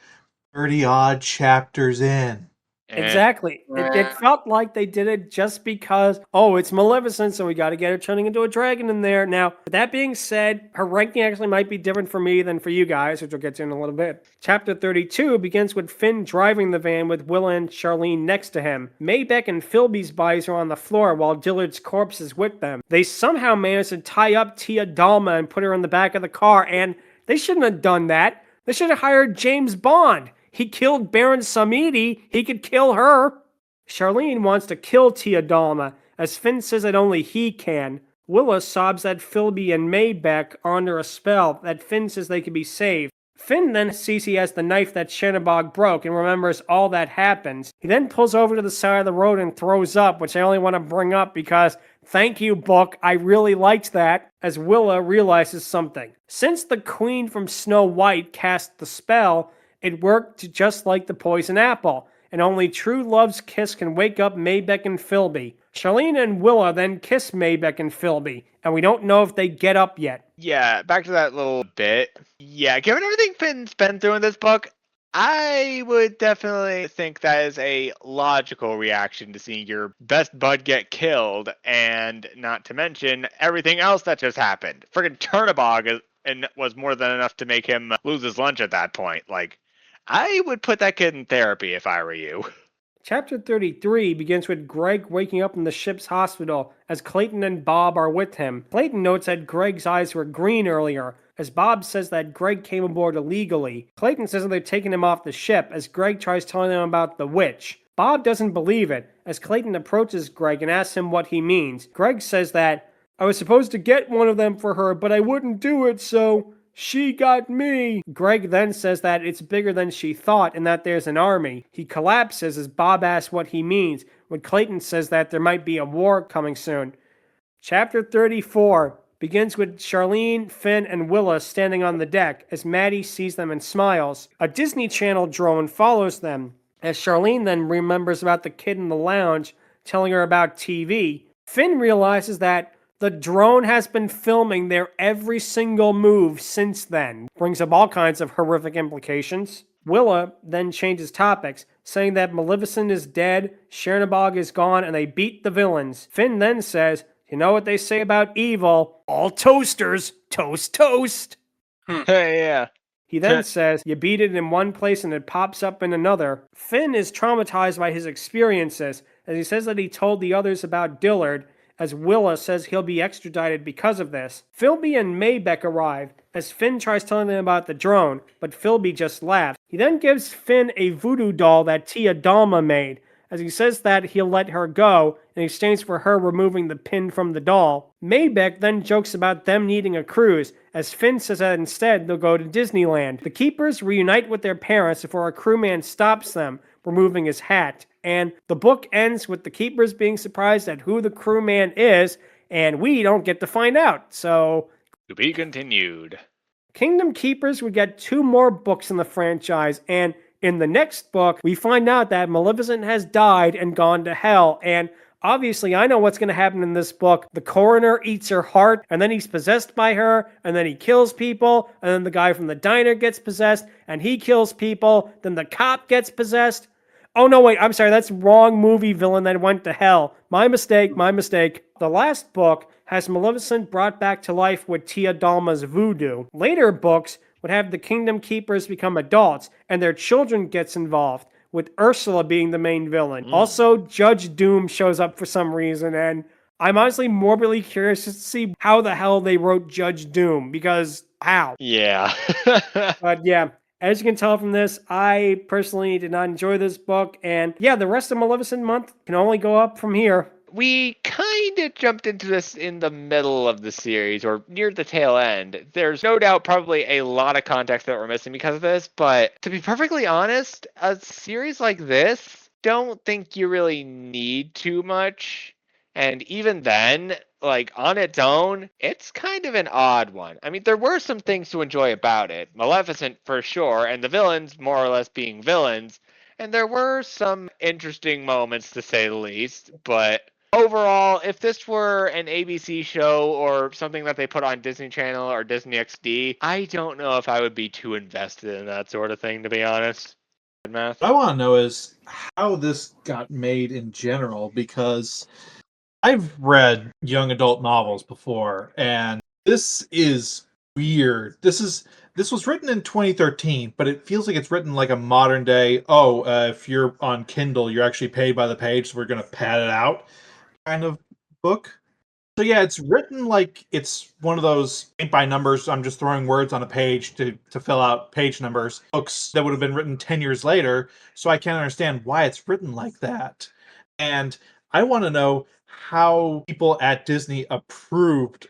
30-odd chapters in. Exactly. It felt like they did it just because, oh, it's Maleficent, so we got to get her turning into a dragon in there. Now, that being said, her ranking actually might be different for me than for you guys, which we'll get to in a little bit. Chapter 32 begins with Finn driving the van with Willa and Charlene next to him. Maybeck and Philby's bodies are on the floor while Dillard's corpse is with them. They somehow managed to tie up Tia Dalma and put her in the back of the car, and they shouldn't have done that. They should have hired James Bond. He killed Baron Samedi, he could kill her. Charlene wants to kill Tia Dalma, as Finn says that only he can. Willa sobs that Philby and Maybeck are under a spell that Finn says they can be saved. Finn then sees he has the knife that Shenabog broke and remembers all that happens. He then pulls over to the side of the road and throws up, which I only want to bring up because, thank you, book, I really liked that, as Willa realizes something. Since the Queen from Snow White cast the spell, it worked just like the poison apple, and only true love's kiss can wake up Maybeck and Philby. Charlene and Willa then kiss Maybeck and Philby, and we don't know if they get up yet. Yeah, back to that little bit. Yeah, given everything Finn's been through in this book, I would definitely think that is a logical reaction to seeing your best bud get killed, and not to mention everything else that just happened. Friggin' Turnabog was more than enough to make him lose his lunch at that point. Like, I would put that kid in therapy if I were you. Chapter 33 begins with Greg waking up in the ship's hospital as Clayton and Bob are with him. Clayton notes that Greg's eyes were green earlier, as Bob says that Greg came aboard illegally. Clayton says that they're taking him off the ship, as Greg tries telling them about the witch. Bob doesn't believe it, as Clayton approaches Greg and asks him what he means. Greg says that, I was supposed to get one of them for her, but I wouldn't do it, so she got me. Greg then says that it's bigger than she thought and that there's an army. He collapses as Bob asks what he means, when Clayton says that there might be a war coming soon. Chapter 34 begins with Charlene, Finn, and Willa standing on the deck as Maddie sees them and smiles. A Disney Channel drone follows them, as Charlene then remembers about the kid in the lounge telling her about TV. Finn realizes that the drone has been filming their every single move since then. Brings up all kinds of horrific implications. Willa then changes topics, saying that Maleficent is dead, Chernabog is gone, and they beat the villains. Finn then says, you know what they say about evil? All toasters, toast, toast. Yeah. He then says, you beat it in one place and it pops up in another. Finn is traumatized by his experiences, as he says that he told the others about Dillard, as Willa says he'll be extradited because of this. Philby and Maybeck arrive, as Finn tries telling them about the drone, but Philby just laughs. He then gives Finn a voodoo doll that Tia Dalma made, as he says that he'll let her go in exchange for her removing the pin from the doll. Maybeck then jokes about them needing a cruise, as Finn says that instead they'll go to Disneyland. The Keepers reunite with their parents before a crewman stops them, removing his hat. And the book ends with the Keepers being surprised at who the crewman is, and we don't get to find out. So, To be continued. Kingdom Keepers would get 2 more books in the franchise, and in the next book, we find out that Maleficent has died and gone to hell, and obviously I know what's going to happen in this book. The coroner eats her heart, and then he's possessed by her, and then he kills people, and then the guy from the diner gets possessed, and he kills people, then the cop gets possessed. Oh no, wait, I'm sorry, that's wrong movie villain that went to hell. My mistake, my mistake. The last book has Maleficent brought back to life with Tia Dalma's voodoo. Later books would have the Kingdom Keepers become adults, and their children gets involved, with Ursula being the main villain. Also, Judge Doom shows up for some reason, and I'm honestly morbidly curious to see how the hell they wrote Judge Doom, because how? Yeah. But yeah, as you can tell from this, I personally did not enjoy this book, and yeah, the rest of Maleficent Month can only go up from here. We kind of jumped into this in the middle of the series, or near the tail end. There's no doubt probably a lot of context that we're missing because of this, but to be perfectly honest, a series like this, don't think you really need too much. And even then, like, on its own, it's kind of an odd one. I mean, there were some things to enjoy about it. Maleficent, for sure, and the villains more or less being villains. And there were some interesting moments, to say the least, but overall, if this were an ABC show or something that they put on Disney Channel or Disney XD, I don't know if I would be too invested in that sort of thing, to be honest. Math. What I want to know is how this got made in general, because I've read young adult novels before, and this is weird. This was written in 2013, but it feels like it's written like a modern day, if you're on Kindle, you're actually paid by the page, so we're going to pad it out kind of book. So yeah, it's written like it's one of those paint by numbers. I'm just throwing words on a page to fill out page numbers. Books that would have been written 10 years later. So I can't understand why it's written like that. And I want to know how people at Disney approved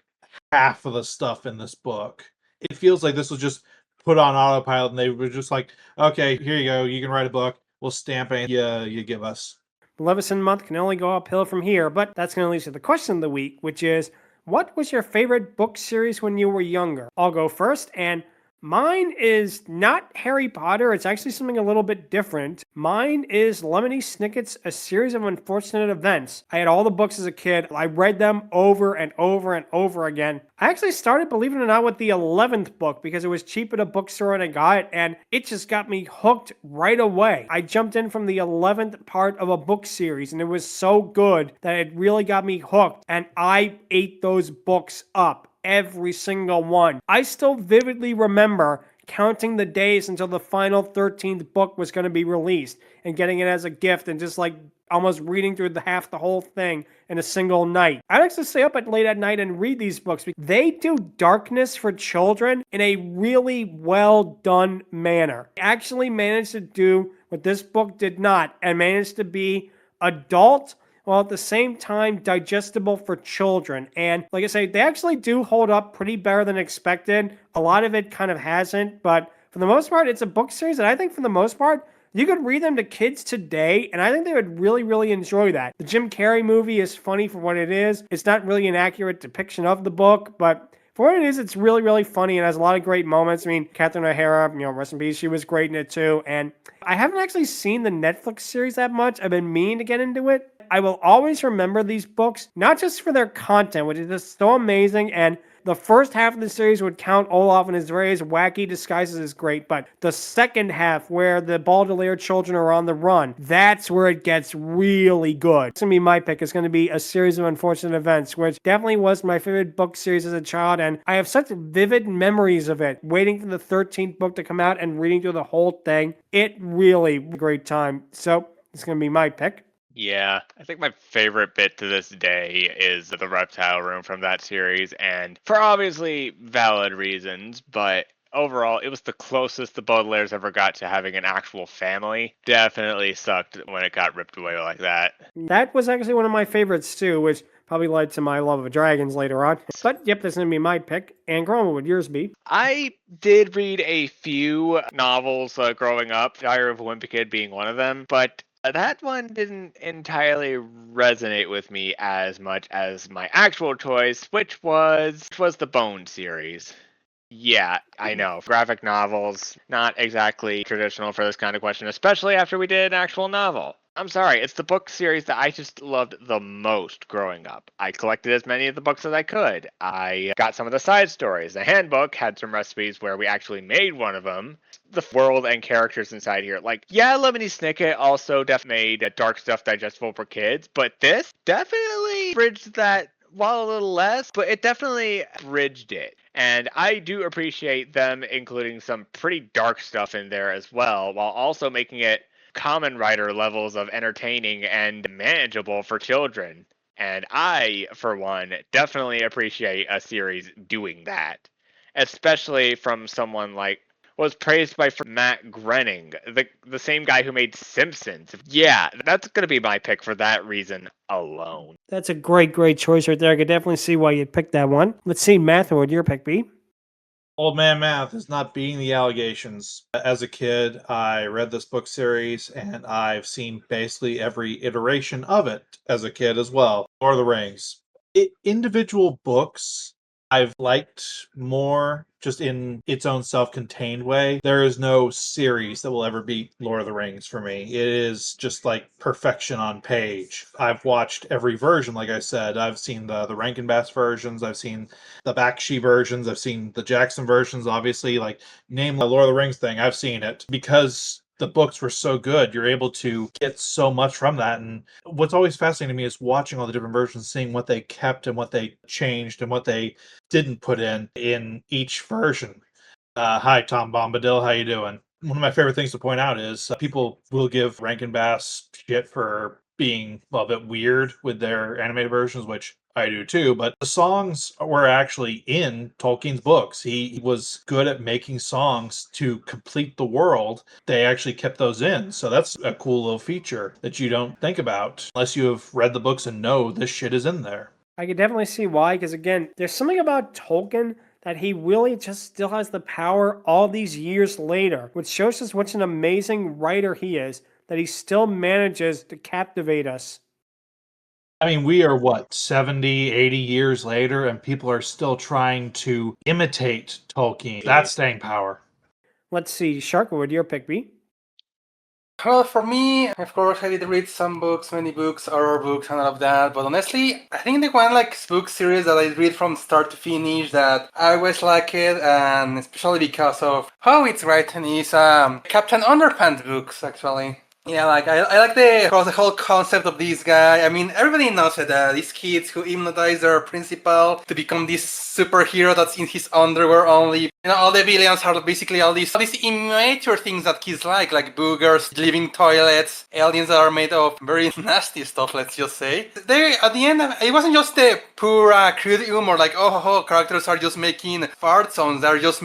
half of the stuff in this book. It feels like this was just put on autopilot, and they were just like, okay, here you go. You can write a book. We'll stamp it. You give us. Maleficent Month can only go uphill from here, but that's going to lead to the question of the week, which is, what was your favorite book series when you were younger? I'll go first, and mine is not Harry Potter. It's actually something a little bit different. Mine is Lemony Snicket's A Series of Unfortunate Events. I had all the books as a kid. I read them over and over and over again. I actually started, believe it or not, with the 11th book because it was cheap at a bookstore and I got it, and it just got me hooked right away. I jumped in from the 11th part of a book series, and it was so good that it really got me hooked, and I ate those books up. Every single one. I still vividly remember counting the days until the final 13th book was going to be released and getting it as a gift and just like almost reading through the whole thing in a single night. I'd actually stay up late at night and read these books because they do darkness for children in a really well done manner. They actually managed to do what this book did not, and managed to be adult while at the same time digestible for children. And like I say, they actually do hold up pretty better than expected. A lot of it kind of hasn't, but for the most part, it's a book series that I think for the most part, you could read them to kids today, and I think they would really, really enjoy that. The Jim Carrey movie is funny for what it is. It's not really an accurate depiction of the book, but for what it is, it's really, really funny and has a lot of great moments. I mean, Catherine O'Hara, rest in peace, she was great in it too. And I haven't actually seen the Netflix series that much. I've been meaning to get into it. I will always remember these books, not just for their content, which is just so amazing, and the first half of the series would count Olaf and his various wacky disguises as great, but the second half, where the Baudelaire children are on the run, that's where it gets really good. It's going to be my pick. It's going to be A Series of Unfortunate Events, which definitely was my favorite book series as a child, and I have such vivid memories of it. Waiting for the 13th book to come out and reading through the whole thing, it really was a great time. So, it's going to be my pick. Yeah, I think my favorite bit to this day is the reptile room from that series, and for obviously valid reasons, but overall, it was the closest the Baudelaires ever got to having an actual family. Definitely sucked when it got ripped away like that. That was actually one of my favorites too, which probably led to my love of dragons later on. But yep, this is going to be my pick. Angron, what would yours be? I did read a few novels growing up, Diary of a Wimpy Kid being one of them, but that one didn't entirely resonate with me as much as my actual choice, which was the Bone series. Yeah, I know. Graphic novels, not exactly traditional for this kind of question, especially after we did an actual novel. I'm sorry, it's the book series that I just loved the most growing up. I collected as many of the books as I could. I got some of the side stories. The handbook had some recipes where we actually made one of them. The world and characters inside here. Like, yeah, Lemony Snicket also made dark stuff digestible for kids, but this definitely bridged that, while a little less, but it definitely bridged it. And I do appreciate them including some pretty dark stuff in there as well, while also making it common writer levels of entertaining and manageable for children. And I, for one, definitely appreciate a series doing that. Especially from someone like was praised by Matt Groening, the same guy who made Simpsons. Yeah, that's going to be my pick for that reason alone. That's a great choice right there. I could definitely see why you'd pick that one. Let's see, Math, what would your pick be? Old Man Math is not beating the allegations. As a kid, I read this book series, and I've seen basically every iteration of it as a kid as well. Lord of the Rings. Individual books I've liked more just in its own self-contained way. There is no series that will ever beat Lord of the Rings for me. It is just like perfection on page. I've watched every version, like I said. I've seen the Rankin Bass versions. I've seen the Bakshi versions. I've seen the Jackson versions, obviously. Like, name the Lord of the Rings thing, I've seen it. Because the books were so good, you're able to get so much from that. And what's always fascinating to me is watching all the different versions, seeing what they kept and what they changed and what they didn't put in each version. Hi, Tom Bombadil, how you doing? One of my favorite things to point out is people will give Rankin Bass shit for being a bit weird with their animated versions, which I do too, but the songs were actually in Tolkien's books. He was good at making songs to complete the world. They actually kept those in. So that's a cool little feature that you don't think about unless you have read the books and know this shit is in there. I could definitely see why, because again, there's something about Tolkien that he really just still has the power all these years later, which shows us what an amazing writer he is, that he still manages to captivate us. I mean, we are, 70, 80 years later, and people are still trying to imitate Tolkien. That's staying power. Let's see, Shark, what would your pick be? Well, for me, of course, I did read some books, many books, horror books, and all of that. But honestly, I think the one book series that I read from start to finish that I always like it, and especially because of how it's written, is Captain Underpants books. Actually, yeah, I like the whole concept of this guy. I mean, everybody knows it. These kids who hypnotize their principal to become this superhero that's in his underwear only. You know, all the villains are basically all these immature things that kids like boogers, living toilets, aliens that are made of very nasty stuff, let's just say. They, at the end, it wasn't just the poor, crude humor, like, characters are just making fart sounds, they're just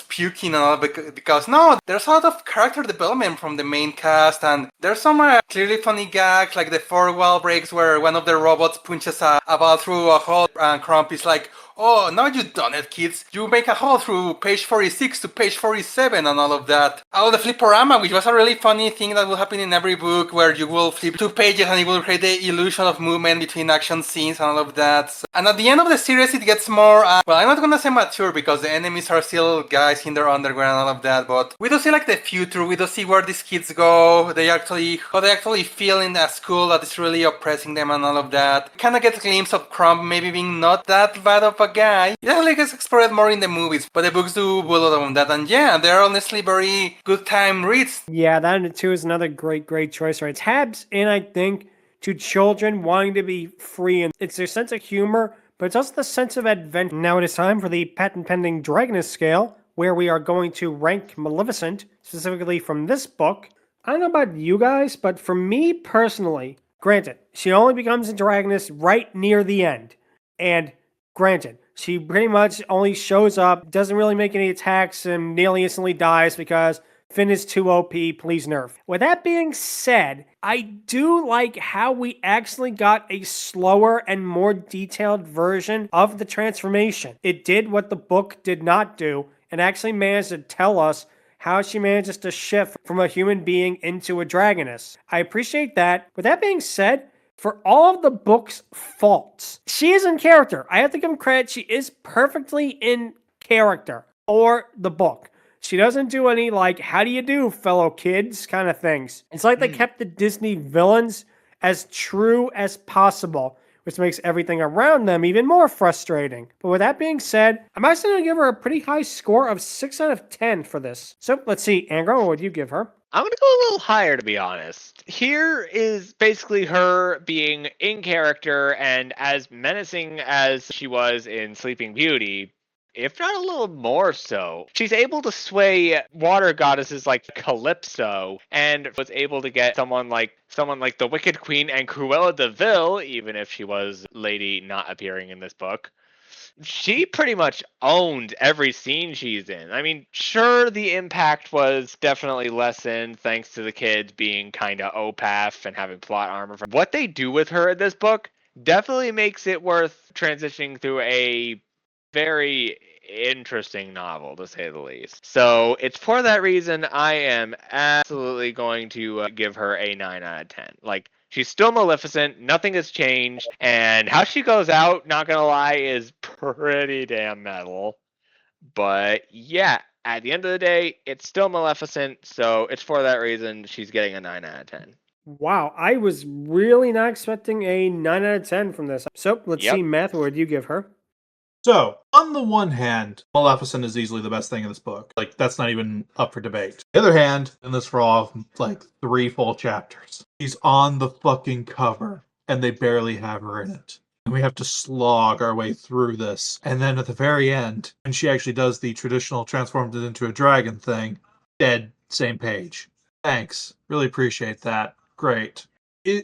puking and all, because no, there's a lot of character development from the main cast, and there's some clearly funny gags, like the fourth wall breaks where one of the robots punches a ball through a hole, and Crump is like, oh, now you've done it, kids. You make a hole through page 46 to page 47 and all of that. Oh, the fliporama, which was a really funny thing that will happen in every book where you will flip 2 pages and it will create the illusion of movement between action scenes and all of that. And at the end of the series, it gets more, well, I'm not gonna say mature because the enemies are still guys in their underground and all of that, but we do see like the future, we do see where these kids go, how they actually feel in a school that is really oppressing them and all of that. Kind of get a glimpse of Crumb maybe being not that bad of a guy. Yeah, like it's explored more in the movies, but the books do bullet on that, and yeah, they're honestly very good time reads. Yeah, that too is another great choice, right? Tabs in, I think, to children wanting to be free, and it's their sense of humor, but it's also the sense of adventure. Now it is time for the patent-pending Dragoness Scale, where we are going to rank Maleficent, specifically from this book. I don't know about you guys, but for me personally, granted, she only becomes a dragoness right near the end. And granted, she pretty much only shows up, doesn't really make any attacks, and nearly instantly dies because Finn is too OP, please nerf. With that being said, I do like how we actually got a slower and more detailed version of the transformation. It did what the book did not do, and actually managed to tell us how she manages to shift from a human being into a dragoness. I appreciate that. With that being said, for all of the book's faults, she is in character. I have to give him credit. She is perfectly in character for the book. She doesn't do any, like, how do you do, fellow kids kind of things. It's like they kept the Disney villains as true as possible, which makes everything around them even more frustrating. But with that being said, I'm actually going to give her a pretty high score of 6 out of 10 for this. So let's see, Angron, what would you give her? I'm going to go a little higher, to be honest. Here is basically her being in character and as menacing as she was in Sleeping Beauty, if not a little more so. She's able to sway water goddesses like Calypso, and was able to get someone like the Wicked Queen and Cruella de Vil, even if she was lady not appearing in this book. She pretty much owned every scene she's in. I mean, sure, the impact was definitely lessened thanks to the kids being kind of OPAF and having plot armor. What they do with her in this book definitely makes it worth transitioning through a very interesting novel, to say the least. So it's for that reason I am absolutely going to give her a 9 out of 10. Like, she's still Maleficent, nothing has changed, and how she goes out, not gonna lie, is pretty damn metal. But yeah, at the end of the day, it's still Maleficent, so it's for that reason she's getting a 9 out of 10. Wow, I was really not expecting a 9 out of 10 from this. So let's see, Math, what would you give her? So, on the one hand, Maleficent is easily the best thing in this book. Like, that's not even up for debate. On the other hand, in this for all, like, 3 full chapters, she's on the fucking cover, and they barely have her in it. And we have to slog our way through this. And then at the very end, when she actually does the traditional transformed it into a dragon thing, dead, same page. Thanks. Really appreciate that. Great.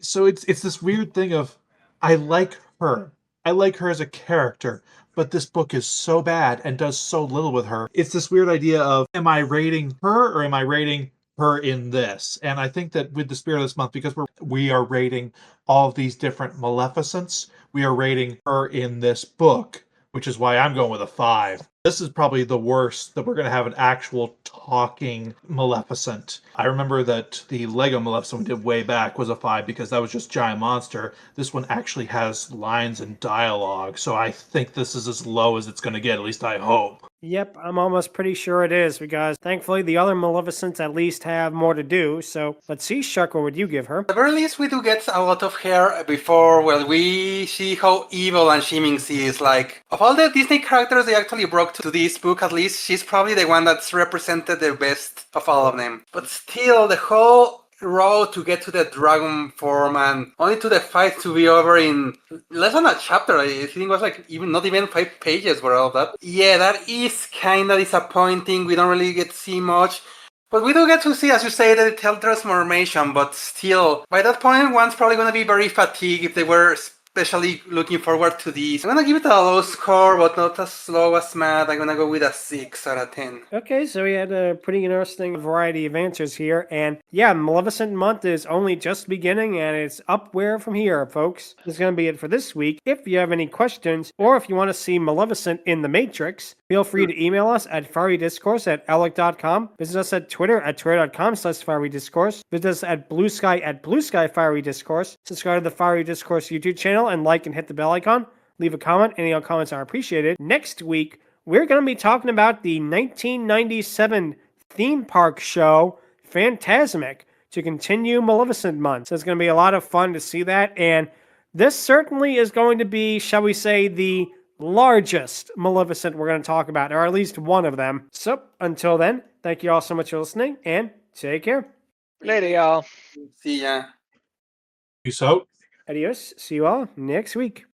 So it's this weird thing of, I like her. I like her as a character, but this book is so bad and does so little with her. It's this weird idea of, am I rating her or am I rating her in this? And I think that with the spirit of this month, because we are rating all of these different Maleficents, we are rating her in this book, which is why I'm going with a 5. This is probably the worst that we're going to have an actual talking Maleficent. I remember that the Lego Maleficent we did way back was a 5 because that was just giant monster. This one actually has lines and dialogue, so I think this is as low as it's going to get, at least I hope. Yep, I'm almost pretty sure it is, because thankfully the other Maleficents at least have more to do. So let's see, Shark, what would you give her? At the very least, we do get a lot of her before, well, we see how evil and scheming she is. Like, of all the Disney characters they actually brought to this book, at least she's probably the one that's represented the best of all of them. But still, the whole road to get to the dragon form and only to the fight to be over in less than a chapter. I think it was like not even 5 pages for all that. Yeah, that is kind of disappointing. We don't really get to see much. But we do get to see, as you say, the detailed transformation, but still, by that point, one's probably going to be very fatigued if they were especially looking forward to these. I'm gonna give it a low score, but not as low as Matt. I'm gonna go with a 6 out of 10. Okay, so we had a pretty interesting variety of answers here. And yeah, Maleficent Month is only just beginning and it's upwhere from here, folks. This is going to be it for this week. If you have any questions or if you want to see Maleficent in the Matrix, feel free to email us at fiorydiscourse@outlook.com. Visit us at Twitter at twitter.com/fiorydiscourse. Visit us at Blue Sky Fiery Discourse. Subscribe to the Fiery Discourse YouTube channel and like and hit the bell icon. Leave a comment. Any comments are appreciated. Next week, we're going to be talking about the 1997 theme park show, Fantasmic, to continue Maleficent Month. So it's going to be a lot of fun to see that. And this certainly is going to be, shall we say, the largest Maleficent we're going to talk about, or at least one of them. So until then, thank you all so much for listening, and take care. Later, y'all. See ya. Peace out. Adios. See you all next week.